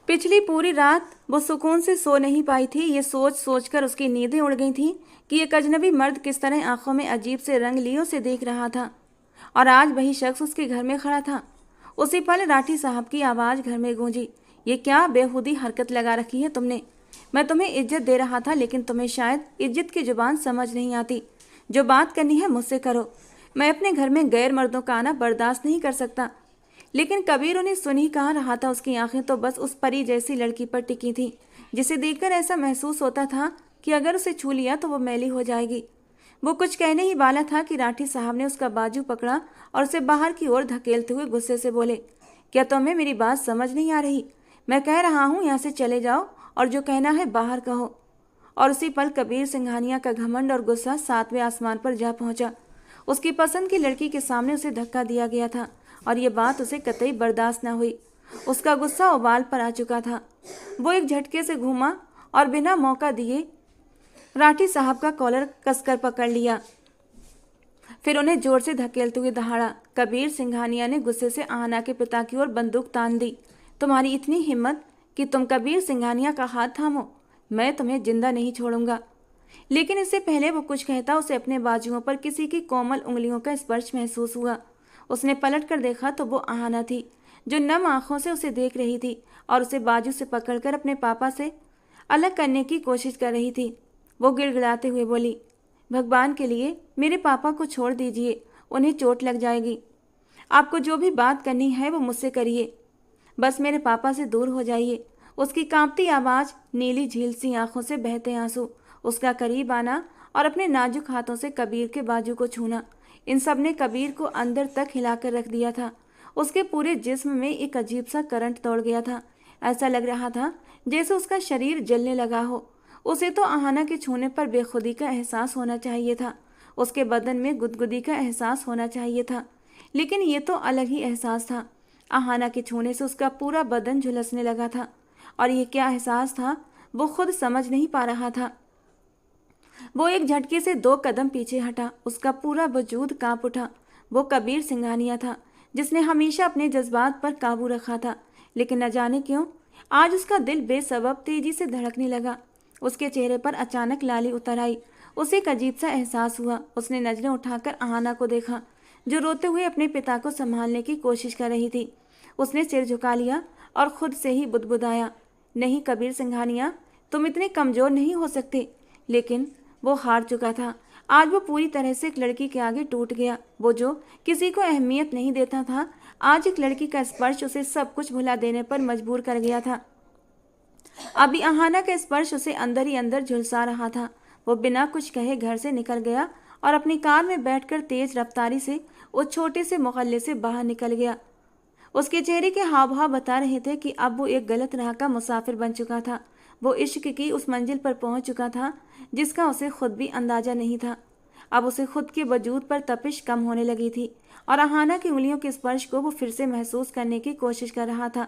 पिछली पूरी रात वो सुकून से सो नहीं पाई थी। ये सोच सोचकर उसकी नींदें उड़ गई थीं कि एक अजनबी मर्द किस तरह आंखों में अजीब से रंग लिए उसे देख रहा था, और आज वही शख्स उसके घर में खड़ा था। उसी पल राठी साहब की आवाज़ घर में गूंजी, ये क्या बेहुदी हरकत लगा रखी है तुमने? मैं तुम्हें इज्जत दे रहा था, लेकिन तुम्हें शायद इज्जत की जुबान समझ नहीं आती। जो बात करनी है मुझसे करो। मैं अपने घर में गैर मर्दों का आना बर्दाश्त नहीं कर सकता। लेकिन कबीर उन्हें सुन ही कहाँ रहा था। उसकी आंखें तो बस उस परी जैसी लड़की पर टिकी थी, जिसे देखकर ऐसा महसूस होता था कि अगर उसे छू लिया तो वो मैली हो जाएगी। वो कुछ कहने ही वाला था कि राठी साहब ने उसका बाजू पकड़ा और उसे बाहर की ओर धकेलते हुए गुस्से से बोले, क्या तुम्हें मेरी बात समझ नहीं आ रही? मैं कह रहा हूँ यहाँ से चले जाओ और जो कहना है बाहर कहो। और उसी पल कबीर सिंघानिया का घमंड और गुस्सा 7वें आसमान पर जा पहुंचा। उसकी पसंद की लड़की के सामने उसे धक्का दिया गया था और ये बात उसे कतई बर्दाश्त न हुई। उसका गुस्सा उबाल पर आ चुका था। वो एक झटके से घूमा और बिना मौका दिए राठी साहब का कॉलर कसकर पकड़ लिया। फिर उन्हें जोर से धकेलते हुए दहाड़ा। कबीर सिंघानिया ने गुस्से से आहना के पिता की ओर बंदूक तान दी। तुम्हारी इतनी हिम्मत कि तुम कबीर सिंघानिया का हाथ थामो? मैं तुम्हें जिंदा नहीं छोड़ूंगा। लेकिन इससे पहले वो कुछ कहता, उसे अपने बाजुओं पर किसी की कोमल उंगलियों का स्पर्श महसूस हुआ। उसने पलट कर देखा तो वो आहना थी, जो नम आंखों से उसे देख रही थी और उसे बाजू से पकड़कर अपने पापा से अलग करने की कोशिश कर रही थी। वो गिड़गिड़ाते हुए बोली, भगवान के लिए मेरे पापा को छोड़ दीजिए, उन्हें चोट लग जाएगी। आपको जो भी बात करनी है वो मुझसे करिए, बस मेरे पापा से दूर हो जाइए। उसकी कांपती आवाज़, नीली झील सी आंखों से बहते आंसू, उसका करीब आना और अपने नाजुक हाथों से कबीर के बाजू को छूना, इन सब ने कबीर को अंदर तक हिलाकर रख दिया था। उसके पूरे जिस्म में एक अजीब सा करंट दौड़ गया था। ऐसा लग रहा था जैसे उसका शरीर जलने लगा हो। उसे तो आहना के छूने पर बेखुदी का एहसास होना चाहिए था, उसके बदन में गुदगुदी का एहसास होना चाहिए था, लेकिन ये तो अलग ही एहसास था। आहना के छूने से उसका पूरा बदन झुलसने लगा था, और ये क्या एहसास था वो खुद समझ नहीं पा रहा था। वो एक झटके से 2 कदम पीछे हटा, उसका पूरा वजूद कांप उठा। वो कबीर सिंघानिया था, जिसने हमेशा अपने जज्बात पर काबू रखा था, लेकिन न जाने क्यों आज उसका दिल बेसबब तेजी से धड़कने लगा। उसके चेहरे पर अचानक लाली उतर आई। उसे एक अजीब सा एहसास हुआ। उसने नजरें उठाकर आहना को देखा, जो रोते हुए अपने पिता को संभालने की कोशिश कर रही थी। उसने सिर झुका लिया और खुद से ही बुदबुदाया, नहीं कबीर सिंघानिया, तुम इतने कमजोर नहीं हो सकते। लेकिन वो हार चुका था। आज वो पूरी तरह से एक लड़की के आगे टूट गया। वो जो किसी को अहमियत नहीं देता था, आज एक लड़की का स्पर्श उसे सब कुछ भुला देने पर मजबूर कर गया था। अभी आहना का स्पर्श उसे अंदर ही अंदर झुलसा रहा था। वो बिना कुछ कहे घर से निकल गया और अपनी कार में बैठकर तेज रफ्तारी से उस छोटे से मोहल्ले से बाहर निकल गया। उसके चेहरे के हाव भाव बता रहे थे कि अब वो एक गलत राह का मुसाफिर बन चुका था। वो इश्क की उस मंजिल पर पहुंच चुका था जिसका उसे खुद भी अंदाजा नहीं था। अब उसे खुद के वजूद पर तपिश कम होने लगी थी और आहना की उंगलियों के स्पर्श को वो फिर से महसूस करने की कोशिश कर रहा था।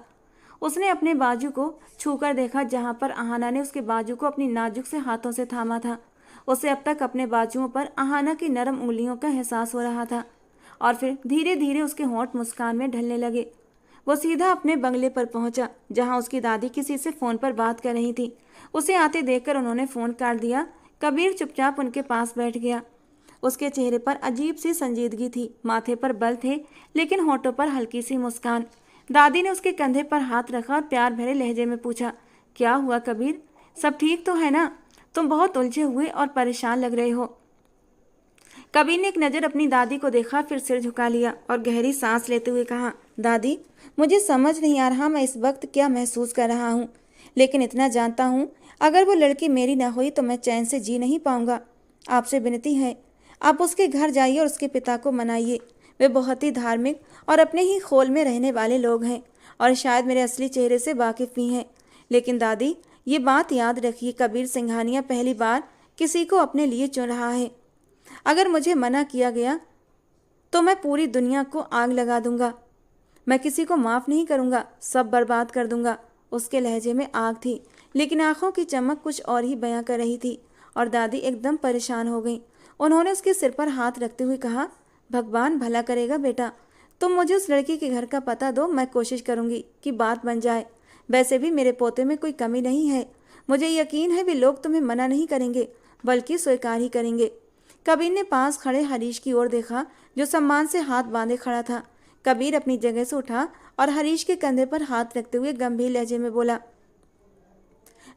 उसने अपने बाजू को छूकर देखा, जहां पर आहना ने उसके बाजू को अपनी नाजुक से हाथों से थामा था। उसे अब तक अपने बाजुओं पर आहना की नरम उंगलियों का एहसास हो रहा था और फिर धीरे धीरे उसके होंठ मुस्कान में ढलने लगे। वो सीधा अपने बंगले पर पहुंचा, जहां उसकी दादी किसी से फोन पर बात कर रही थी। उसे आते देखकर उन्होंने फोन काट दिया। कबीर चुपचाप उनके पास बैठ गया। उसके चेहरे पर अजीब सी संजीदगी थी, माथे पर बल थे, लेकिन होठों पर हल्की सी मुस्कान। दादी ने उसके कंधे पर हाथ रखा और प्यार भरे लहजे में पूछा, क्या हुआ कबीर, सब ठीक तो है ना? तुम बहुत उलझे हुए और परेशान लग रहे हो। कबीर ने एक नज़र अपनी दादी को देखा, फिर सिर झुका लिया और गहरी सांस लेते हुए कहा, दादी, मुझे समझ नहीं आ रहा मैं इस वक्त क्या महसूस कर रहा हूँ, लेकिन इतना जानता हूँ अगर वो लड़की मेरी ना हुई तो मैं चैन से जी नहीं पाऊंगा। आपसे विनती है, आप उसके घर जाइए और उसके पिता को मनाइए। वे बहुत ही धार्मिक और अपने ही खोल में रहने वाले लोग हैं और शायद मेरे असली चेहरे से वाकिफ़ भी हैं। लेकिन दादी, ये बात याद रखिए, कबीर सिंघानिया पहली बार किसी को अपने लिए चुन रहा है। अगर मुझे मना किया गया तो मैं पूरी दुनिया को आग लगा दूंगा। मैं किसी को माफ़ नहीं करूंगा, सब बर्बाद कर दूंगा। उसके लहजे में आग थी, लेकिन आंखों की चमक कुछ और ही बयां कर रही थी और दादी एकदम परेशान हो गई। उन्होंने उसके सिर पर हाथ रखते हुए कहा, भगवान भला करेगा बेटा, तुम मुझे उस लड़की के घर का पता दो, मैं कोशिश करूंगी कि बात बन जाए। वैसे भी मेरे पोते में कोई कमी नहीं है। मुझे यकीन है वे लोग तुम्हें मना नहीं करेंगे, बल्कि स्वीकार ही करेंगे। कबीर ने पास खड़े हरीश की ओर देखा, जो सम्मान से हाथ बांधे खड़ा था। कबीर अपनी जगह से उठा और हरीश के कंधे पर हाथ रखते हुए गंभीर लहजे में बोला,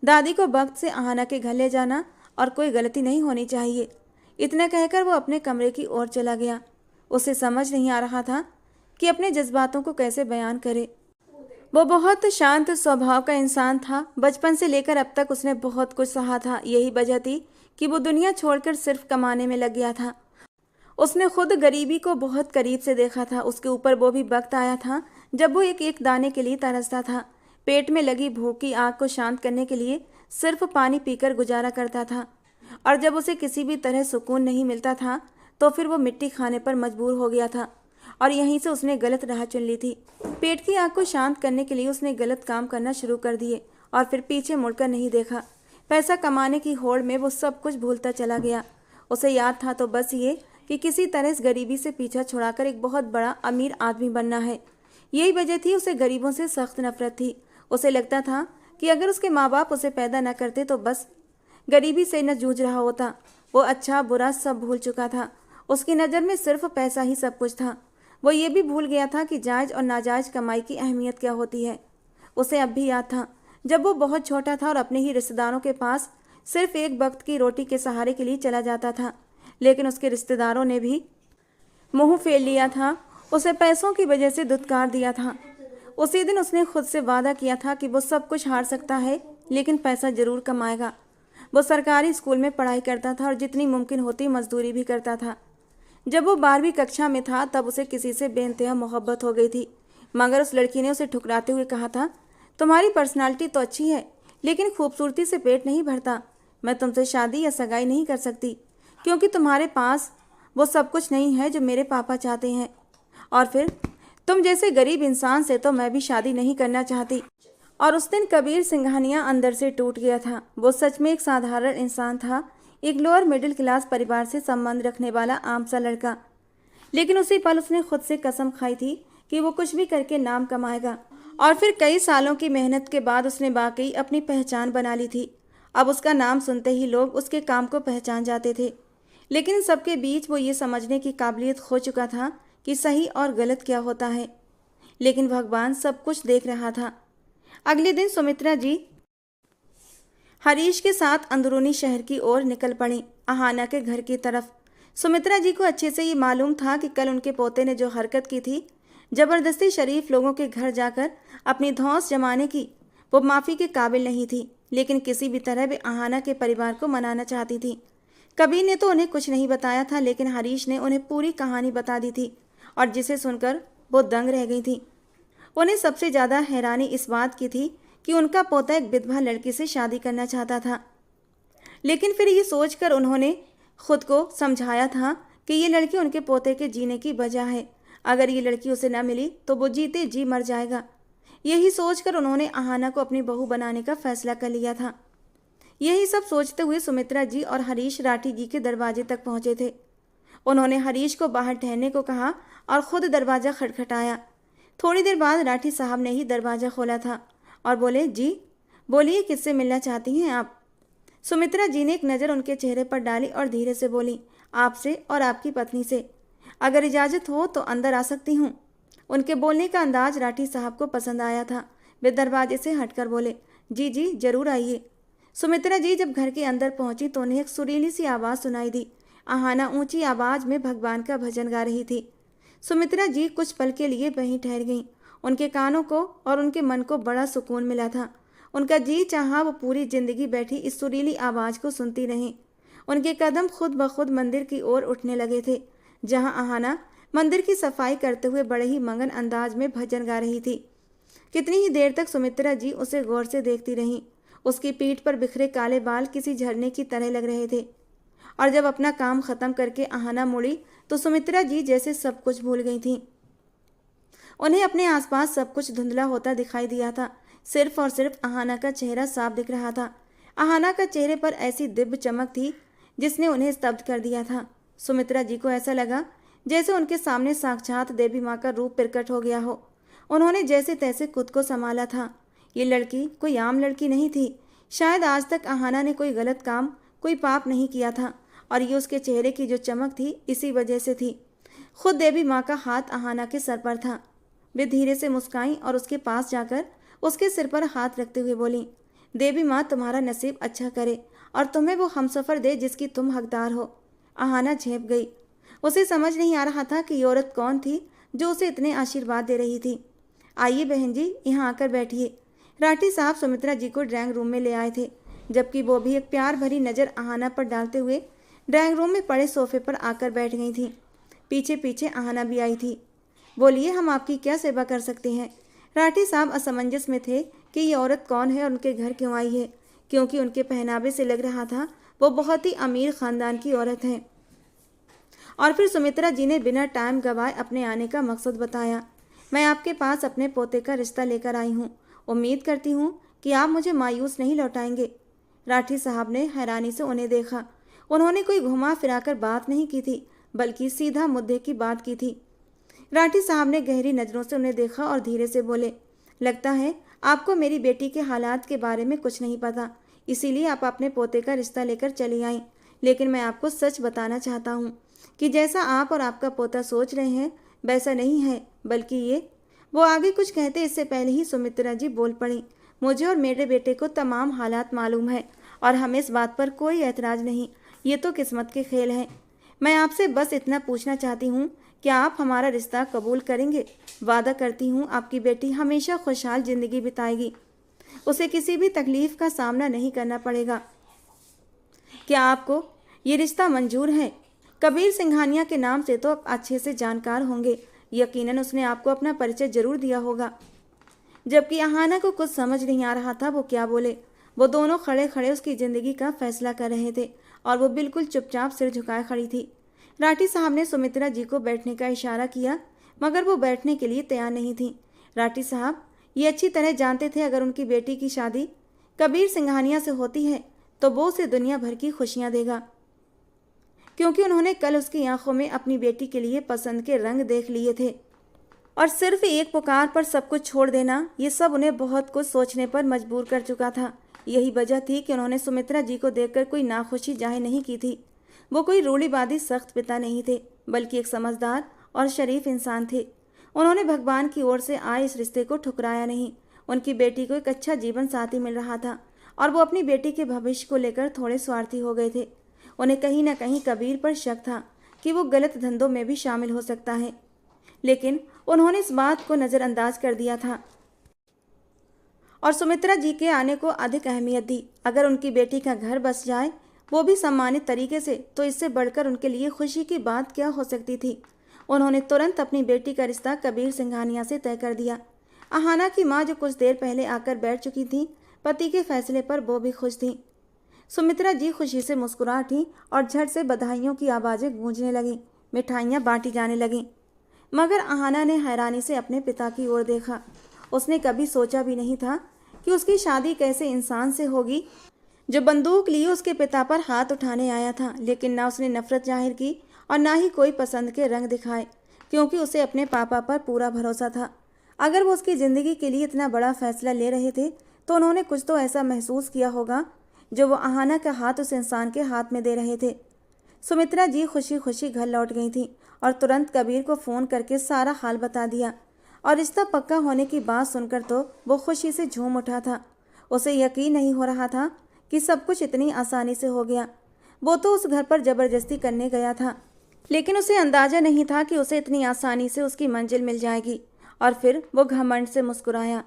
दादी को वक्त से आहाना के घर ले जाना और कोई गलती नहीं होनी चाहिए। इतना कहकर वो अपने कमरे की ओर चला गया। उसे समझ नहीं आ रहा था कि अपने जज्बातों को कैसे बयान करे। वो बहुत शांत स्वभाव का इंसान था। बचपन से लेकर अब तक उसने बहुत कुछ सहा था। यही वजह थी कि वो दुनिया छोड़कर सिर्फ कमाने में लग गया था। उसने खुद गरीबी को बहुत करीब से देखा था। उसके ऊपर वो भी वक्त आया था जब वो एक एक दाने के लिए तरसता था। पेट में लगी भूख की आग को शांत करने के लिए सिर्फ पानी पीकर गुजारा करता था। और जब उसे किसी भी तरह सुकून नहीं मिलता था तो फिर वो मिट्टी खाने पर मजबूर हो गया था। और यहीं से उसने गलत राह चुन ली थी। पेट की आग को शांत करने के लिए उसने गलत काम करना शुरू कर दिए और फिर पीछे मुड़कर नहीं देखा। पैसा कमाने की होड़ में वो सब कुछ भूलता चला गया। उसे याद था तो बस ये कि किसी तरह इस गरीबी से पीछा छुड़ाकर एक बहुत बड़ा अमीर आदमी बनना है। यही वजह थी उसे गरीबों से सख्त नफरत थी। उसे लगता था कि अगर उसके माँ बाप उसे पैदा न करते तो बस गरीबी से न जूझ रहा होता। वो अच्छा बुरा सब भूल चुका था। उसकी नज़र में सिर्फ पैसा ही सब कुछ था। वो ये भी भूल गया था कि जायज़ और नाजायज़ कमाई की अहमियत क्या होती है। उसे अब भी याद था जब वो बहुत छोटा था और अपने ही रिश्तेदारों के पास सिर्फ एक वक्त की रोटी के सहारे के लिए चला जाता था, लेकिन उसके रिश्तेदारों ने भी मुंह फेर लिया था। उसे पैसों की वजह से धुतकार दिया था। उसी दिन उसने खुद से वादा किया था कि वो सब कुछ हार सकता है लेकिन पैसा जरूर कमाएगा। वो सरकारी स्कूल में पढ़ाई करता था और जितनी मुमकिन होती मजदूरी भी करता था। जब वो 12वीं कक्षा में था तब उसे किसी से बेइंतहा मोहब्बत हो गई थी, मगर उस लड़की ने उसे ठुकराते हुए कहा था, तुम्हारी पर्सनालिटी तो अच्छी है लेकिन खूबसूरती से पेट नहीं भरता। मैं तुमसे शादी या सगाई नहीं कर सकती क्योंकि तुम्हारे पास वो सब कुछ नहीं है जो मेरे पापा चाहते हैं। और फिर तुम जैसे गरीब इंसान से तो मैं भी शादी नहीं करना चाहती। और उस दिन कबीर सिंघानिया अंदर से टूट गया था। वो सच में एक साधारण इंसान था, एक लोअर मिडिल क्लास परिवार से संबंध रखने वाला आम सा लड़का। लेकिन उसी पल उसने खुद से कसम खाई थी कि वो कुछ भी करके नाम कमाएगा। और फिर कई सालों की मेहनत के बाद उसने वाकई अपनी पहचान बना ली थी। अब उसका नाम सुनते ही लोग उसके काम को पहचान जाते थे। लेकिन सबके बीच वो ये समझने की काबिलियत खो चुका था कि सही और गलत क्या होता है। लेकिन भगवान सब कुछ देख रहा था। अगले दिन सुमित्रा जी हरीश के साथ अंदरूनी शहर की ओर निकल पड़ी, आहाना के घर की तरफ। सुमित्रा जी को अच्छे से ये मालूम था कि कल उनके पोते ने जो हरकत की थी, जबरदस्ती शरीफ लोगों के घर जाकर अपनी धौंस जमाने की, वो माफ़ी के काबिल नहीं थी। लेकिन किसी भी तरह वे आहाना के परिवार को मनाना चाहती थी। कबीर ने तो उन्हें कुछ नहीं बताया था, लेकिन हरीश ने उन्हें पूरी कहानी बता दी थी और जिसे सुनकर वो दंग रह गई थी। उन्हें सबसे ज़्यादा हैरानी इस बात की थी कि उनका पोता एक विधवा लड़की से शादी करना चाहता था। लेकिन फिर ये सोचकर उन्होंने खुद को समझाया था कि ये लड़की उनके पोते के जीने की वजह है। अगर ये लड़की उसे न मिली तो वो जीते जी मर जाएगा। यही सोचकर उन्होंने आहाना को अपनी बहू बनाने का फैसला कर लिया था। यही सब सोचते हुए सुमित्रा जी और हरीश राठी जी के दरवाजे तक पहुंचे थे। उन्होंने हरीश को बाहर ठहरने को कहा और खुद दरवाज़ा खटखटाया। थोड़ी देर बाद राठी साहब ने ही दरवाज़ा खोला था और बोले, जी बोलिए, किससे मिलना चाहती हैं आप? सुमित्रा जी ने एक नज़र उनके चेहरे पर डाली और धीरे से बोली, आपसे और आपकी पत्नी से। अगर इजाज़त हो तो अंदर आ सकती हूँ। उनके बोलने का अंदाज राठी साहब को पसंद आया था। वे दरवाजे से हटकर बोले, जी जी ज़रूर आइए। सुमित्रा जी जब घर के अंदर पहुंची तो उन्हें एक सुरीली सी आवाज़ सुनाई दी। आहाना ऊंची आवाज़ में भगवान का भजन गा रही थी। सुमित्रा जी कुछ पल के लिए वहीं ठहर गईं। उनके कानों को और उनके मन को बड़ा सुकून मिला था। उनका जी चाहा वो पूरी जिंदगी बैठी इस सुरीली आवाज़ को सुनती रहें। उनके कदम खुद ब खुद मंदिर की ओर उठने लगे थे, जहां आहाना मंदिर की सफाई करते हुए बड़े ही मगन अंदाज में भजन गा रही थी। कितनी ही देर तक सुमित्रा जी उसे गौर से देखती रहीं। उसकी पीठ पर बिखरे काले बाल किसी झरने की तरह लग रहे थे। और जब अपना काम खत्म करके आहाना मुड़ी तो सुमित्रा जी जैसे सब कुछ भूल गई थीं। उन्हें अपने आसपास सब कुछ धुंधला होता दिखाई दिया था। सिर्फ और सिर्फ आहाना का चेहरा साफ दिख रहा था। आहाना का चेहरे पर ऐसी दिव्य चमक थी जिसने उन्हें स्तब्ध कर दिया था। सुमित्रा जी को ऐसा लगा जैसे उनके सामने साक्षात देवी माँ का रूप प्रकट हो गया हो। उन्होंने जैसे तैसे खुद को संभाला था। ये लड़की कोई आम लड़की नहीं थी। शायद आज तक आहाना ने कोई गलत काम, कोई पाप नहीं किया था और ये उसके चेहरे की जो चमक थी इसी वजह से थी। खुद देवी माँ का हाथ आहाना के सर पर था। वे धीरे से मुस्काईं और उसके पास जाकर उसके सिर पर हाथ रखते हुए बोली, देवी माँ तुम्हारा नसीब अच्छा करे और तुम्हें वो हमसफर दे जिसकी तुम हकदार हो। आहाना झेप गई। उसे समझ नहीं आ रहा था कि ये औरत कौन थी जो उसे इतने आशीर्वाद दे रही थी। आइए बहन जी, यहाँ आकर बैठिए। राठी साहब सुमित्रा जी को ड्राइंग रूम में ले आए थे, जबकि वो भी एक प्यार भरी नज़र आहाना पर डालते हुए ड्राइंग रूम में पड़े सोफे पर आकर बैठ गई थी। पीछे पीछे आहाना भी आई थी। बोलिए, हम आपकी क्या सेवा कर सकते हैं। राठी साहब असमंजस में थे कि ये औरत कौन है और उनके घर क्यों आई है, क्योंकि उनके पहनावे से लग रहा था वो बहुत ही अमीर खानदान की औरत है। और फिर सुमित्रा जी ने बिना टाइम गवाए अपने आने का मकसद बताया। मैं आपके पास अपने पोते का रिश्ता लेकर आई हूँ। उम्मीद करती हूँ कि आप मुझे मायूस नहीं लौटाएंगे। राठी साहब ने हैरानी से उन्हें देखा। उन्होंने कोई घुमा फिराकर बात नहीं की थी, बल्कि सीधा मुद्दे की बात की थी। राठी साहब ने गहरी नज़रों से उन्हें देखा और धीरे से बोले, लगता है आपको मेरी बेटी के हालात के बारे में कुछ नहीं पता, इसीलिए आप अपने पोते का रिश्ता लेकर चली आईं। लेकिन मैं आपको सच बताना चाहता हूँ कि जैसा आप और आपका पोता सोच रहे हैं वैसा नहीं है, बल्कि ये। वो आगे कुछ कहते इससे पहले ही सुमित्रा जी बोल पड़ी, मुझे और मेरे बेटे को तमाम हालात मालूम है और हमें इस बात पर कोई ऐतराज़ नहीं। ये तो किस्मत के खेल हैं। मैं आपसे बस इतना पूछना चाहती हूँ, क्या आप हमारा रिश्ता कबूल करेंगे। वादा करती हूँ आपकी बेटी हमेशा खुशहाल ज़िंदगी बिताएगी, उसे किसी भी तकलीफ़ का सामना नहीं करना पड़ेगा। क्या आपको ये रिश्ता मंजूर है। कबीर सिंघानिया के नाम से तो आप अच्छे से जानकार होंगे, यकीनन उसने आपको अपना परिचय जरूर दिया होगा। जबकि आहाना को कुछ समझ नहीं आ रहा था वो क्या बोले। वो दोनों खड़े खड़े उसकी ज़िंदगी का फैसला कर रहे थे और वो बिल्कुल चुपचाप सिर झुकाए खड़ी थी। राठी साहब ने सुमित्रा जी को बैठने का इशारा किया, मगर वो बैठने के लिए तैयार नहीं थी। राठी साहब ये अच्छी तरह जानते थे अगर उनकी बेटी की शादी कबीर सिंघानिया से होती है तो वो उसे दुनिया भर की खुशियाँ देगा, क्योंकि उन्होंने कल उसकी आंखों में अपनी बेटी के लिए पसंद के रंग देख लिए थे। और सिर्फ एक पुकार पर सब कुछ छोड़ देना, ये सब उन्हें बहुत कुछ सोचने पर मजबूर कर चुका था। यही वजह थी कि उन्होंने सुमित्रा जी को देखकर कोई नाखुशी जाहिर नहीं की थी। वो कोई रूढ़िवादी सख्त पिता नहीं थे, बल्कि एक समझदार और शरीफ इंसान थे। उन्होंने भगवान की ओर से आए इस रिश्ते को ठुकराया नहीं। उनकी बेटी को एक अच्छा जीवन साथी मिल रहा था और वो अपनी बेटी के भविष्य को लेकर थोड़े स्वार्थी हो गए थे। उन्हें कहीं ना कहीं कबीर पर शक था कि वो गलत धंधों में भी शामिल हो सकता है, लेकिन उन्होंने इस बात को नज़रअंदाज कर दिया था और सुमित्रा जी के आने को अधिक अहमियत दी। अगर उनकी बेटी का घर बस जाए, वो भी सम्मानित तरीके से, तो इससे बढ़कर उनके लिए खुशी की बात क्या हो सकती थी। उन्होंने तुरंत अपनी बेटी का रिश्ता कबीर सिंघानिया से तय कर दिया। आहाना की माँ जो कुछ देर पहले आकर बैठ चुकी थी, पति के फैसले पर वो भी खुश थी। सुमित्रा जी खुशी से मुस्कुरा उठी और झट से बधाइयों की आवाज़ें गूंजने लगीं, मिठाइयाँ बांटी जाने लगीं। मगर आहाना ने हैरानी से अपने पिता की ओर देखा। उसने कभी सोचा भी नहीं था कि उसकी शादी कैसे इंसान से होगी जो बंदूक लिए उसके पिता पर हाथ उठाने आया था। लेकिन ना उसने नफरत जाहिर की और ना ही कोई पसंद के रंग दिखाए, क्योंकि उसे अपने पापा पर पूरा भरोसा था। अगर वो उसकी ज़िंदगी के लिए इतना बड़ा फैसला ले रहे थे तो उन्होंने कुछ तो ऐसा महसूस किया होगा जो वो आहाना का हाथ उस इंसान के हाथ में दे रहे थे। सुमित्रा जी खुशी खुशी घर लौट गई थी और तुरंत कबीर को फ़ोन करके सारा हाल बता दिया। और रिश्ता पक्का होने की बात सुनकर तो वो खुशी से झूम उठा था। उसे यकीन नहीं हो रहा था कि सब कुछ इतनी आसानी से हो गया। वो तो उस घर पर ज़बरदस्ती करने गया था, लेकिन उसे अंदाज़ा नहीं था कि उसे इतनी आसानी से उसकी मंजिल मिल जाएगी। और फिर वो घमंड से मुस्कुराया।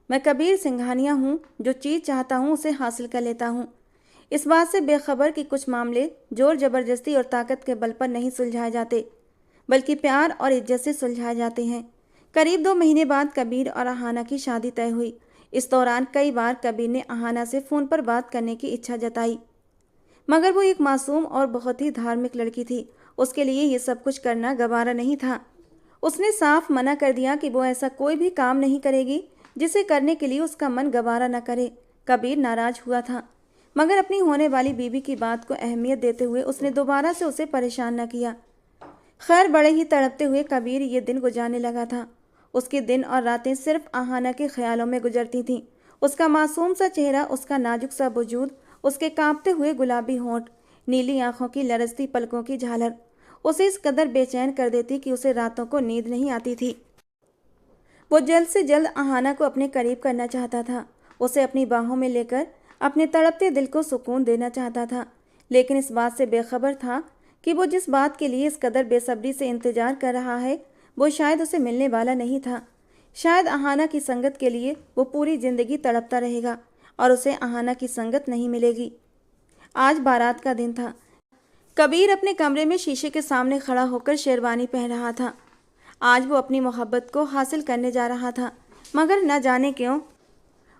मैं कबीर सिंघानिया हूँ, जो चीज़ चाहता हूँ उसे हासिल कर लेता हूँ। इस बात से बेखबर कि कुछ मामले जोर ज़बरदस्ती और ताकत के बल पर नहीं सुलझाए जाते, बल्कि प्यार और इज्जत से सुलझाए जाते हैं। करीब 2 महीने बाद कबीर और आहाना की शादी तय हुई। इस दौरान कई बार कबीर ने आहाना से फ़ोन पर बात करने की इच्छा जताई, मगर वो एक मासूम और बहुत ही धार्मिक लड़की थी। उसके लिए ये सब कुछ करना गवारा नहीं था। उसने साफ मना कर दिया कि वो ऐसा कोई भी काम नहीं करेगी जिसे करने के लिए उसका मन गवारा न करे। कबीर नाराज हुआ था, मगर अपनी होने वाली बीवी की बात को अहमियत देते हुए उसने दोबारा से उसे परेशान न किया। खैर, बड़े ही तड़पते हुए कबीर ये दिन गुजारने लगा था। उसके दिन और रातें सिर्फ आहाना के ख्यालों में गुजरती थीं। उसका मासूम सा चेहरा, उसका नाजुक सा वजूद, उसके कांपते हुए गुलाबी होंठ, नीली आंखों की लरजती पलकों की झालर उसे इस कदर बेचैन कर देती कि उसे रातों को नींद नहीं आती थी। वो जल्द से जल्द आहाना को अपने करीब करना चाहता था, उसे अपनी बाहों में लेकर अपने तड़पते दिल को सुकून देना चाहता था, लेकिन इस बात से बेखबर था कि वो जिस बात के लिए इस कदर बेसब्री से इंतजार कर रहा है वो शायद उसे मिलने वाला नहीं था। शायद अहाना की संगत के लिए वो पूरी जिंदगी तड़पता रहेगा और उसे अहाना की संगत नहीं मिलेगी। आज बारात का दिन था। कबीर अपने कमरे में शीशे के सामने खड़ा होकर शेरवानी पहन रहा था। आज वो अपनी मोहब्बत को हासिल करने जा रहा था, मगर न जाने क्यों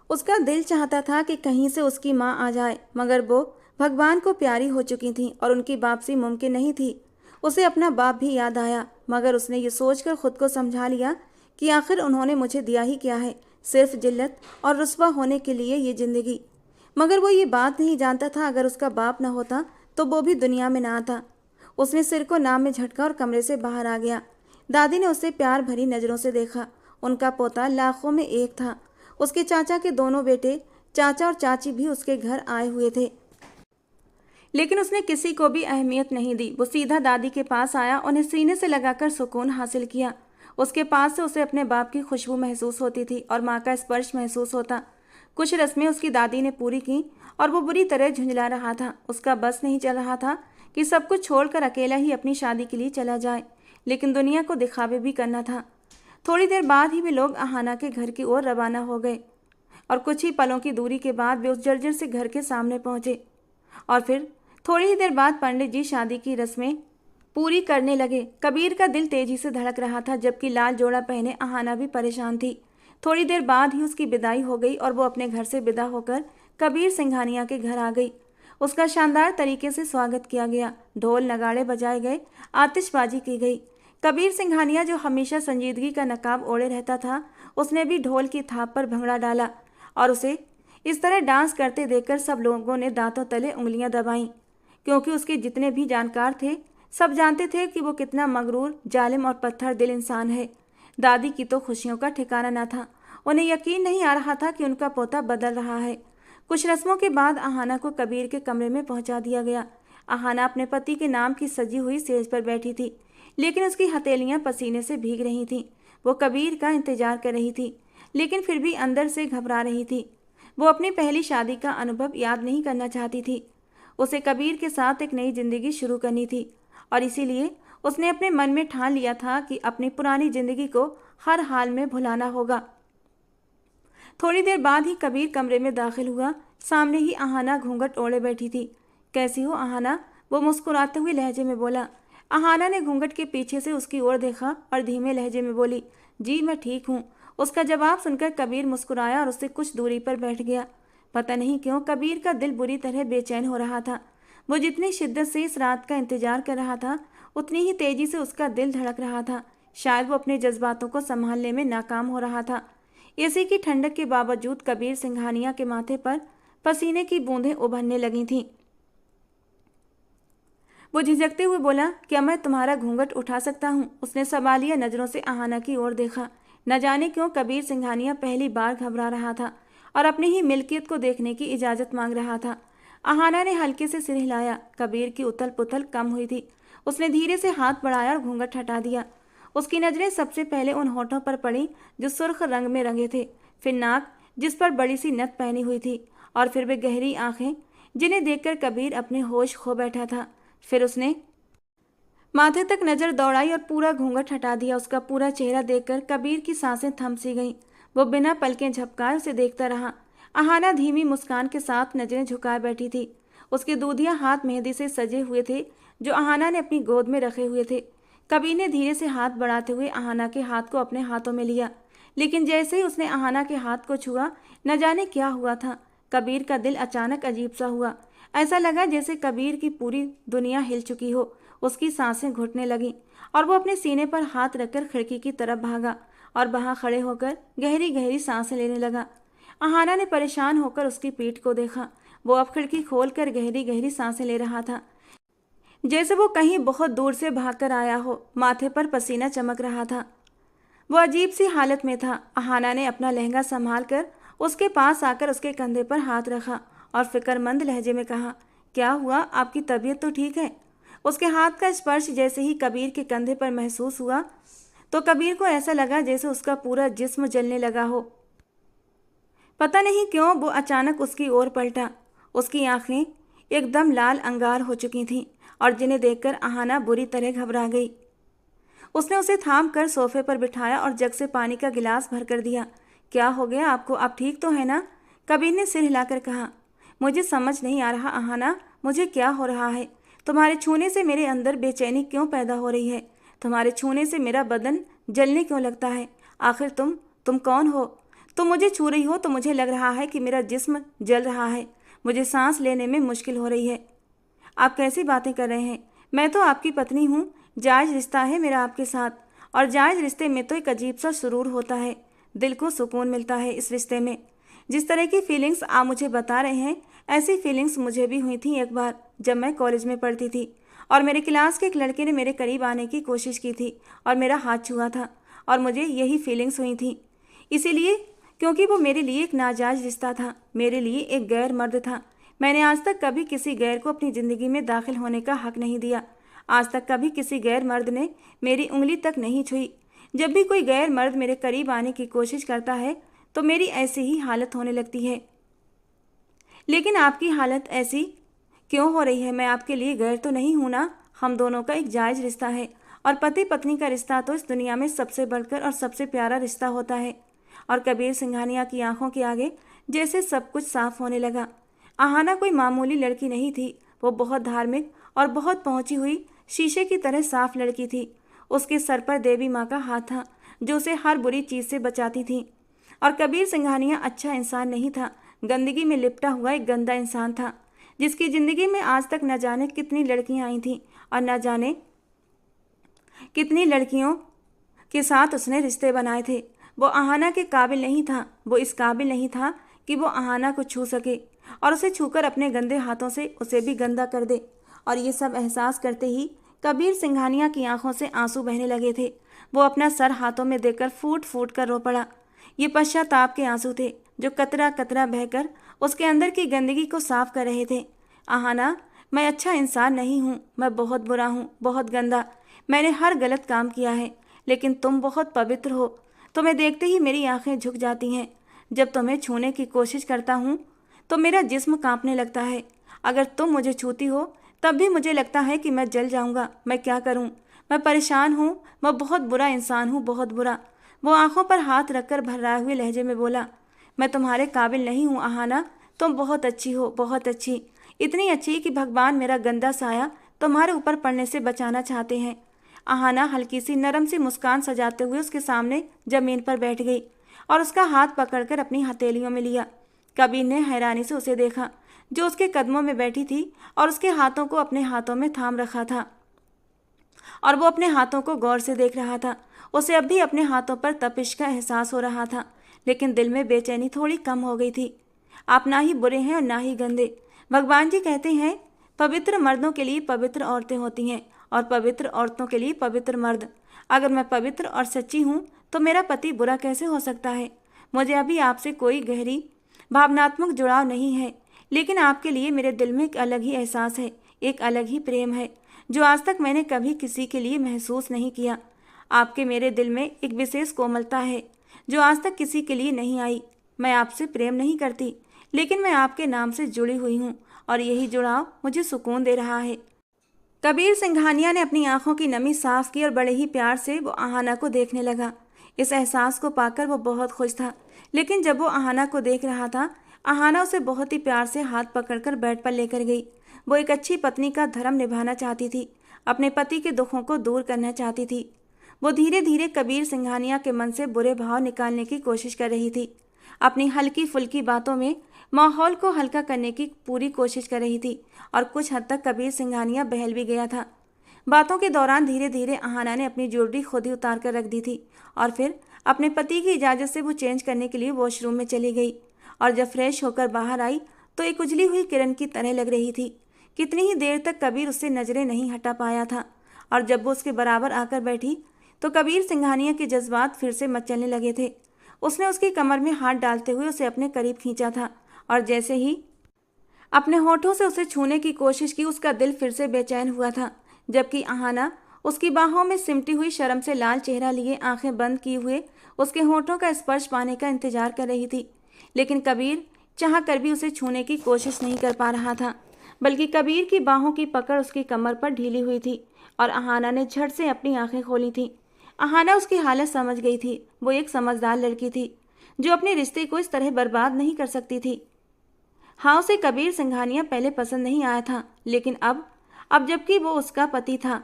उसका दिल चाहता था कि कहीं से उसकी माँ आ जाए, मगर वो भगवान को प्यारी हो चुकी थी और उनकी वापसी मुमकिन नहीं थी। उसे अपना बाप भी याद आया, मगर उसने ये सोचकर खुद को समझा लिया कि आखिर उन्होंने मुझे दिया ही क्या है, सिर्फ जिल्लत और रुस्वा होने के लिए ये ज़िंदगी। मगर वो ये बात नहीं जानता था अगर उसका बाप न होता तो वो भी दुनिया में ना आता। उसने सिर को नाम में झटका और कमरे से बाहर आ गया। दादी ने उसे प्यार भरी नज़रों से देखा। उनका पोता लाखों में एक था। उसके चाचा के दोनों बेटे, चाचा और चाची भी उसके घर आए हुए थे, लेकिन उसने किसी को भी अहमियत नहीं दी। वो सीधा दादी के पास आया, उन्हें सीने से लगाकर सुकून हासिल किया। उसके पास से उसे अपने बाप की खुशबू महसूस होती थी और माँ का स्पर्श महसूस होता। कुछ रस्में उसकी दादी ने पूरी की और वो बुरी तरह झुंझला रहा था। उसका बस नहीं चल रहा था कि सब कुछ छोड़कर अकेला ही अपनी शादी के लिए चला जाए, लेकिन दुनिया को दिखावे भी करना था। थोड़ी देर बाद ही वे लोग अहाना के घर की ओर रवाना हो गए और कुछ ही पलों की दूरी के बाद वे उस जर्जर से घर के सामने पहुंचे। और फिर थोड़ी ही देर बाद पंडित जी शादी की रस्में पूरी करने लगे। कबीर का दिल तेजी से धड़क रहा था, जबकि लाल जोड़ा पहने अहाना भी परेशान थी। थोड़ी देर बाद ही उसकी विदाई हो गई और वो अपने घर से विदा होकर कबीर सिंघानिया के घर आ गई। उसका शानदार तरीके से स्वागत किया गया, ढोल नगाड़े बजाए गए, आतिशबाजी की गई। कबीर सिंघानिया, जो हमेशा संजीदगी का नकाब ओढ़े रहता था, उसने भी ढोल की थाप पर भंगड़ा डाला और उसे इस तरह डांस करते देखकर सब लोगों ने दांतों तले उंगलियां दबाईं, क्योंकि उसके जितने भी जानकार थे सब जानते थे कि वो कितना मगरूर, जालिम और पत्थर दिल इंसान है। दादी की तो खुशियों का ठिकाना न था। उन्हें यकीन नहीं आ रहा था कि उनका पोता बदल रहा है। कुछ रस्मों के बाद अहाना को कबीर के कमरे में पहुंचा दिया गया। अहाना अपने पति के नाम की सजी हुई सेज पर बैठी थी, लेकिन उसकी हथेलियां पसीने से भीग रही थीं। वो कबीर का इंतजार कर रही थी, लेकिन फिर भी अंदर से घबरा रही थी। वो अपनी पहली शादी का अनुभव याद नहीं करना चाहती थी। उसे कबीर के साथ एक नई जिंदगी शुरू करनी थी और इसीलिए उसने अपने मन में ठान लिया था कि अपनी पुरानी जिंदगी को हर हाल में भुलाना होगा। थोड़ी देर बाद ही कबीर कमरे में दाखिल हुआ। सामने ही अहाना घूंघट ओढ़े बैठी थी। कैसी हो अहाना? वो मुस्कुराते हुए लहजे में बोला। अहाना ने घूंघट के पीछे से उसकी ओर देखा और धीमे लहजे में बोली, जी मैं ठीक हूँ। उसका जवाब सुनकर कबीर मुस्कुराया और उससे कुछ दूरी पर बैठ गया। पता नहीं क्यों कबीर का दिल बुरी तरह बेचैन हो रहा था। वो जितनी शिद्दत से इस रात का इंतजार कर रहा था, उतनी ही तेजी से उसका दिल धड़क रहा था। शायद वो अपने जज्बातों को संभालने में नाकाम हो रहा था। एसी की ठंडक के बावजूद कबीर सिंघानिया के माथे पर पसीने की बूंदें उभरने लगी थीं। वो झिझकते हुए बोला, क्या मैं तुम्हारा घूंघट उठा सकता हूँ? उसने सवालिया नजरों से अहाना की ओर देखा। न जाने क्यों कबीर सिंघानिया पहली बार घबरा रहा था और अपनी ही मिल्कियत को देखने की इजाज़त मांग रहा था। अहाना ने हल्के से सिर हिलाया। कबीर की उथल पुथल कम हुई थी। उसने धीरे से हाथ बढ़ाया और घूंघट हटा दिया। उसकी नज़रें सबसे पहले उन होठों पर पड़ी जो सुर्ख रंग में रंगे थे, फिर नाक जिस पर बड़ी सी नथ पहनी हुई थी, और फिर वे गहरी आंखें जिन्हें देखकर कबीर अपने होश खो बैठा था। फिर उसने माथे तक नज़र दौड़ाई और पूरा घूंघट हटा दिया। उसका पूरा चेहरा देखकर कबीर की सांसें थम सी गईं। वो बिना पलकें झपकाए उसे देखता रहा। अहाना धीमी मुस्कान के साथ नज़रें झुकाए बैठी थी। उसके दूधिया हाथ मेहंदी से सजे हुए थे जो अहाना ने अपनी गोद में रखे हुए थे। कबीर ने धीरे से हाथ बढ़ाते हुए अहाना के हाथ को अपने हाथों में लिया, लेकिन जैसे ही उसने अहाना के हाथ को छुआ, न जाने क्या हुआ था। कबीर का दिल अचानक अजीब सा हुआ। ऐसा लगा जैसे कबीर की पूरी दुनिया हिल चुकी हो। उसकी सांसें घुटने लगीं और वो अपने सीने पर हाथ रखकर खिड़की की तरफ भागा और वहां खड़े होकर गहरी गहरी सांसें लेने लगा। अहाना ने परेशान होकर उसकी पीठ को देखा। वो अब खिड़की खोलकर गहरी गहरी सांसें ले रहा था, जैसे वो कहीं बहुत दूर से भागकर आया हो। माथे पर पसीना चमक रहा था। वो अजीब सी हालत में था। अहाना ने अपना लहंगा संभाल कर उसके पास आकर उसके कंधे पर हाथ रखा और फिक्रमंद लहजे में कहा, क्या हुआ? आपकी तबीयत तो ठीक है? उसके हाथ का स्पर्श जैसे ही कबीर के कंधे पर महसूस हुआ तो कबीर को ऐसा लगा जैसे उसका पूरा जिस्म जलने लगा हो। पता नहीं क्यों वो अचानक उसकी ओर पलटा। उसकी आंखें एकदम लाल अंगार हो चुकी थीं और जिन्हें देखकर अहाना बुरी तरह घबरा गई। उसने उसे थाम कर सोफे पर बिठाया और जग से पानी का गिलास भर कर दिया। क्या हो गया आपको, आप ठीक तो है ना? कबीर ने सिर हिलाकर कहा। मुझे समझ नहीं आ रहा अहाना, मुझे क्या हो रहा है। तुम्हारे छूने से मेरे अंदर बेचैनी क्यों पैदा हो रही है? तुम्हारे छूने से मेरा बदन जलने क्यों लगता है? आखिर तुम कौन हो? तुम मुझे छू रही हो तो मुझे लग रहा है कि मेरा जिस्म जल रहा है। मुझे सांस लेने में मुश्किल हो रही है। आप कैसी बातें कर रहे हैं? मैं तो आपकी पत्नी हूँ। जायज़ रिश्ता है मेरा आपके साथ, और जायज़ रिश्ते में तो एक अजीब सा सुरूर होता है। दिल को सुकून मिलता है इस रिश्ते में। जिस तरह की फीलिंग्स आप मुझे बता रहे हैं, ऐसी फीलिंग्स मुझे भी हुई थी एक बार जब मैं कॉलेज में पढ़ती थी और मेरे क्लास के एक लड़के ने मेरे करीब आने की कोशिश की थी और मेरा हाथ छुआ था, और मुझे यही फीलिंग्स हुई थी। इसीलिए क्योंकि वो मेरे लिए एक नाजायज़ रिश्ता था, मेरे लिए एक गैर मर्द था। मैंने आज तक कभी किसी गैर को अपनी ज़िंदगी में दाखिल होने का हक नहीं दिया। आज तक कभी किसी गैर मर्द ने मेरी उंगली तक नहीं छुई। जब भी कोई गैर मर्द मेरे करीब आने की कोशिश करता है तो मेरी ऐसी ही हालत होने लगती है। लेकिन आपकी हालत ऐसी क्यों हो रही है? मैं आपके लिए गैर तो नहीं हूं ना? हम दोनों का एक जायज़ रिश्ता है, और पति पत्नी का रिश्ता तो इस दुनिया में सबसे बढ़कर और सबसे प्यारा रिश्ता होता है। और कबीर सिंघानिया की आंखों के आगे जैसे सब कुछ साफ होने लगा। आहाना कोई मामूली लड़की नहीं थी, वो बहुत धार्मिक और बहुत पहुंची हुई शीशे की तरह साफ लड़की थी। उसके सर पर देवी माँ का हाथ था जो उसे हर बुरी चीज़ से बचाती थी। और कबीर सिंघानिया अच्छा इंसान नहीं था, गंदगी में लिपटा हुआ एक गंदा इंसान था, जिसकी ज़िंदगी में आज तक न जाने कितनी लड़कियां आई थीं और न जाने कितनी लड़कियों के साथ उसने रिश्ते बनाए थे। वो आहाना के काबिल नहीं था, वो इस काबिल नहीं था कि वो आहाना को छू सके और उसे छूकर अपने गंदे हाथों से उसे भी गंदा कर दे। और ये सब एहसास करते ही कबीर सिंघानिया की आंखों से आंसू बहने लगे थे। वो अपना सर हाथों में देकर फूट फूट कर रो पड़ा। ये पश्चाताप के आंसू थे जो कतरा कतरा बहकर उसके अंदर की गंदगी को साफ कर रहे थे। आहाना, मैं अच्छा इंसान नहीं हूँ, मैं बहुत बुरा हूँ, बहुत गंदा। मैंने हर गलत काम किया है, लेकिन तुम बहुत पवित्र हो। तुम्हें देखते ही मेरी आंखें झुक जाती हैं। जब तुम्हें छूने की कोशिश करता हूँ तो मेरा जिस्म कांपने लगता है। अगर तुम मुझे छूती हो तब भी मुझे लगता है कि मैं जल जाऊंगा। मैं क्या करूं? मैं परेशान हूं, मैं बहुत बुरा इंसान हूं, बहुत बुरा। वो आंखों पर हाथ रखकर भर्राए हुए लहजे में बोला, मैं तुम्हारे काबिल नहीं हूं आहाना, तुम बहुत अच्छी हो, बहुत अच्छी, इतनी अच्छी कि भगवान मेरा गंदा साया तुम्हारे ऊपर पड़ने से बचाना चाहते हैं। आहाना हल्की सी नरम सी मुस्कान सजाते हुए उसके सामने जमीन पर बैठ गई और उसका हाथ पकड़कर अपनी हथेलियों में लिया। कबीर ने हैरानी से उसे देखा जो उसके कदमों में बैठी थी और उसके हाथों को अपने हाथों में थाम रखा था, और वो अपने हाथों को गौर से देख रहा था। उसे अब भी अपने हाथों पर तपिश का एहसास हो रहा था, लेकिन दिल में बेचैनी थोड़ी कम हो गई थी। आप ना ही बुरे हैं और ना ही गंदे। भगवान जी कहते हैं पवित्र मर्दों के लिए पवित्र औरतें होती हैं और पवित्र औरतों के लिए पवित्र मर्द। अगर मैं पवित्र और सच्ची हूँ तो मेरा पति बुरा कैसे हो सकता है? मुझे अभी आपसे कोई गहरी भावनात्मक जुड़ाव नहीं है, लेकिन आपके लिए मेरे दिल में एक अलग ही एहसास है, एक अलग ही प्रेम है जो आज तक मैंने कभी किसी के लिए महसूस नहीं किया। आपके मेरे दिल में एक विशेष कोमलता है जो आज तक किसी के लिए नहीं आई। मैं आपसे प्रेम नहीं करती, लेकिन मैं आपके नाम से जुड़ी हुई हूँ और यही जुड़ाव मुझे सुकून दे रहा है। कबीर सिंघानिया ने अपनी आंखों की नमी साफ की और बड़े ही प्यार से वो आहाना को देखने लगा। इस एहसास को पाकर वो बहुत खुश था, लेकिन जब वो आहाना को देख रहा था, आहाना उसे बहुत ही प्यार से हाथ पकड़कर बेड पर लेकर गई। वो एक अच्छी पत्नी का धर्म निभाना चाहती थी, अपने पति के दुखों को दूर करना चाहती थी। वो धीरे धीरे कबीर सिंघानिया के मन से बुरे भाव निकालने की कोशिश कर रही थी, अपनी हल्की फुल्की बातों में माहौल को हल्का करने की पूरी कोशिश कर रही थी, और कुछ हद तक कबीर सिंघानिया बहल भी गया था। बातों के दौरान धीरे धीरे आहाना ने अपनी ज्वेलरी खुद ही उतार कर रख दी थी और फिर अपने पति की इजाज़त से वो चेंज करने के लिए वॉशरूम में चली गई। और जब फ्रेश होकर बाहर आई तो एक उजली हुई किरण की तरह लग रही थी। कितनी ही देर तक कबीर उससे नजरें नहीं हटा पाया था, और जब वो उसके बराबर आकर बैठी तो कबीर सिंघानिया के जज्बात फिर से मचलने लगे थे। उसने उसकी कमर में हाथ डालते हुए उसे अपने करीब खींचा था, और जैसे ही अपने होठों से उसे छूने की कोशिश की, उसका दिल फिर से बेचैन हुआ था। जबकि आहाना उसकी बाहों में सिमटी हुई शर्म से लाल चेहरा लिए आंखें बंद किए हुए उसके होठों का स्पर्श पाने का इंतजार कर रही थी। लेकिन कबीर चाह कर भी उसे छूने की कोशिश नहीं कर पा रहा था, बल्कि कबीर की बाहों की पकड़ उसकी कमर पर ढीली हुई थी और अहाना ने झट से अपनी आंखें खोली थीं। अहाना उसकी हालत समझ गई थी। वो एक समझदार लड़की थी जो अपने रिश्ते को इस तरह बर्बाद नहीं कर सकती थी। हाँ, उसे कबीर सिंघानिया पहले पसंद नहीं आया था, लेकिन अब जबकि वो उसका पति था,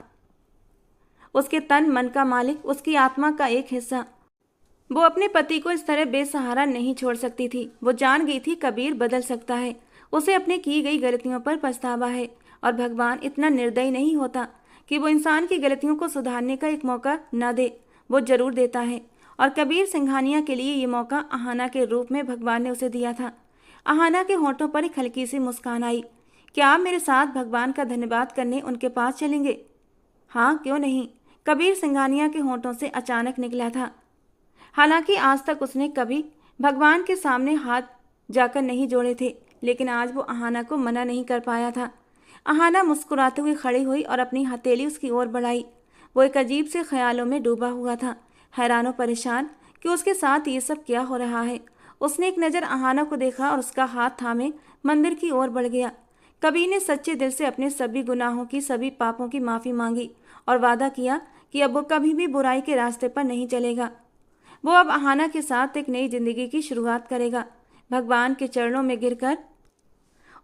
उसके तन मन का मालिक, उसकी आत्मा का एक हिस्सा, वो अपने पति को इस तरह बेसहारा नहीं छोड़ सकती थी। वो जान गई थी कबीर बदल सकता है, उसे अपने की गई गलतियों पर पछतावा है और भगवान इतना निर्दयी नहीं होता कि वो इंसान की गलतियों को सुधारने का एक मौका न दे। वो जरूर देता है और कबीर सिंघानिया के लिए ये मौका अहाना के रूप में भगवान ने उसे दिया था। अहाना के होंठों पर एक हल्की सी मुस्कान आई। क्या आप मेरे साथ भगवान का धन्यवाद करने उनके पास चलेंगे? हाँ, क्यों नहीं, कबीर सिंघानिया के होंठों से अचानक निकला था। हालांकि आज तक उसने कभी भगवान के सामने हाथ जाकर नहीं जोड़े थे, लेकिन आज वो अहाना को मना नहीं कर पाया था। अहाना मुस्कुराते हुए खड़ी हुई और अपनी हथेली उसकी ओर बढ़ाई। वो एक अजीब से ख्यालों में डूबा हुआ था, हैरान और परेशान कि उसके साथ ये सब क्या हो रहा है। उसने एक नज़र अहाना को देखा और उसका हाथ थामे मंदिर की ओर बढ़ गया। कबीर ने सच्चे दिल से अपने सभी गुनाहों की, सभी पापों की माफ़ी मांगी और वादा किया कि अब वो कभी भी बुराई के रास्ते पर नहीं चलेगा। वो अब अहाना के साथ एक नई जिंदगी की शुरुआत करेगा। भगवान के चरणों में गिरकर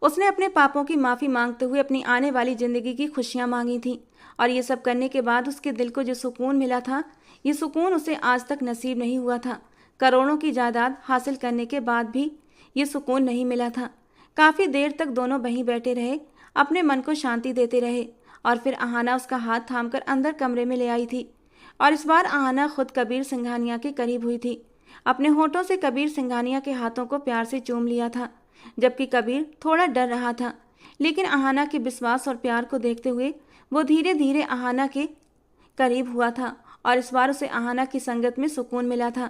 उसने अपने पापों की माफ़ी मांगते हुए अपनी आने वाली ज़िंदगी की खुशियाँ मांगी थीं और ये सब करने के बाद उसके दिल को जो सुकून मिला था, ये सुकून उसे आज तक नसीब नहीं हुआ था। करोड़ों की जायदाद हासिल करने के बाद भी ये सुकून नहीं मिला था। काफ़ी देर तक दोनों वहीं बैठे रहे, अपने मन को शांति देते रहे और फिर अहाना उसका हाथ थामकर अंदर कमरे में ले आई थी और इस बार अहाना खुद कबीर सिंघानिया के करीब हुई थी। अपने होठों से कबीर सिंघानिया के हाथों को प्यार से चूम लिया था, जबकि कबीर थोड़ा डर रहा था, लेकिन अहाना के विश्वास और प्यार को देखते हुए वो धीरे धीरे अहाना के करीब हुआ था और इस बार उसे अहाना की संगत में सुकून मिला था।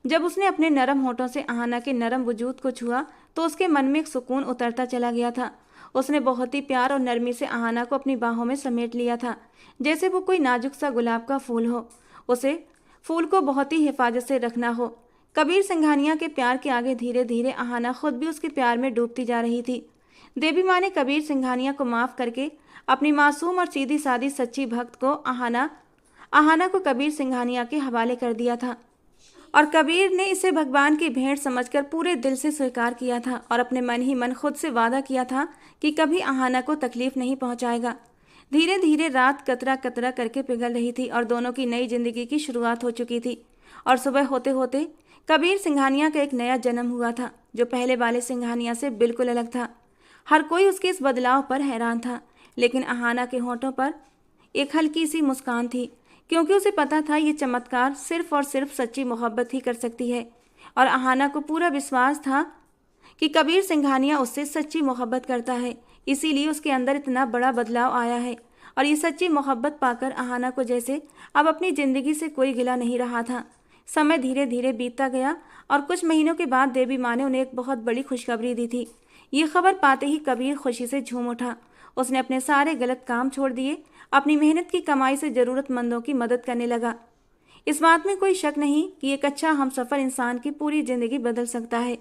जब उसने अपने नरम होठों से अहाना के नरम वजूद को छुआ तो उसके मन में एक सुकून उतरता चला गया था। उसने बहुत ही प्यार और नरमी से अहाना को अपनी बाहों में समेट लिया था, जैसे वो कोई नाजुक सा गुलाब का फूल हो, उसे फूल को बहुत ही हिफाजत से रखना हो। कबीर सिंघानिया के प्यार के आगे धीरे धीरे अहाना खुद भी उसके प्यार में डूबती जा रही थी। देवी माँ ने कबीर सिंघानिया को माफ़ करके अपनी मासूम और सीधी सादी सच्ची भक्त को अहाना को कबीर सिंघानिया के हवाले कर दिया था और कबीर ने इसे भगवान की भेंट समझकर पूरे दिल से स्वीकार किया था और अपने मन ही मन खुद से वादा किया था कि कभी अहाना को तकलीफ नहीं पहुंचाएगा। धीरे धीरे रात कतरा कतरा करके पिघल रही थी और दोनों की नई जिंदगी की शुरुआत हो चुकी थी और सुबह होते होते कबीर सिंघानिया का एक नया जन्म हुआ था, जो पहले वाले सिंघानिया से बिल्कुल अलग था। हर कोई उसके इस बदलाव पर हैरान था, लेकिन अहाना के होठों पर एक हल्की सी मुस्कान थी, क्योंकि उसे पता था ये चमत्कार सिर्फ और सिर्फ सच्ची मोहब्बत ही कर सकती है और अहाना को पूरा विश्वास था कि कबीर सिंघानिया उससे सच्ची मोहब्बत करता है, इसीलिए उसके अंदर इतना बड़ा बदलाव आया है। और ये सच्ची मोहब्बत पाकर अहाना को जैसे अब अपनी ज़िंदगी से कोई गिला नहीं रहा था। समय धीरे धीरे बीतता गया और कुछ महीनों के बाद देवी माँ ने उन्हें एक बहुत बड़ी खुशखबरी दी थी। ये खबर पाते ही कबीर खुशी से झूम उठा। उसने अपने सारे गलत काम छोड़ दिए, अपनी मेहनत की कमाई से ज़रूरतमंदों की मदद करने लगा। इस बात में कोई शक नहीं कि एक अच्छा हमसफ़र इंसान की पूरी ज़िंदगी बदल सकता है।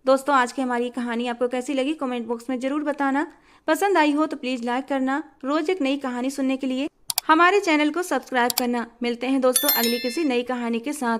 दोस्तों, आज की हमारी कहानी आपको कैसी लगी कमेंट बॉक्स में ज़रूर बताना। पसंद आई हो तो प्लीज़ लाइक करना। रोज़ एक नई कहानी सुनने के लिए हमारे चैनल को सब्सक्राइब करना। मिलते हैं दोस्तों अगली किसी नई कहानी के साथ।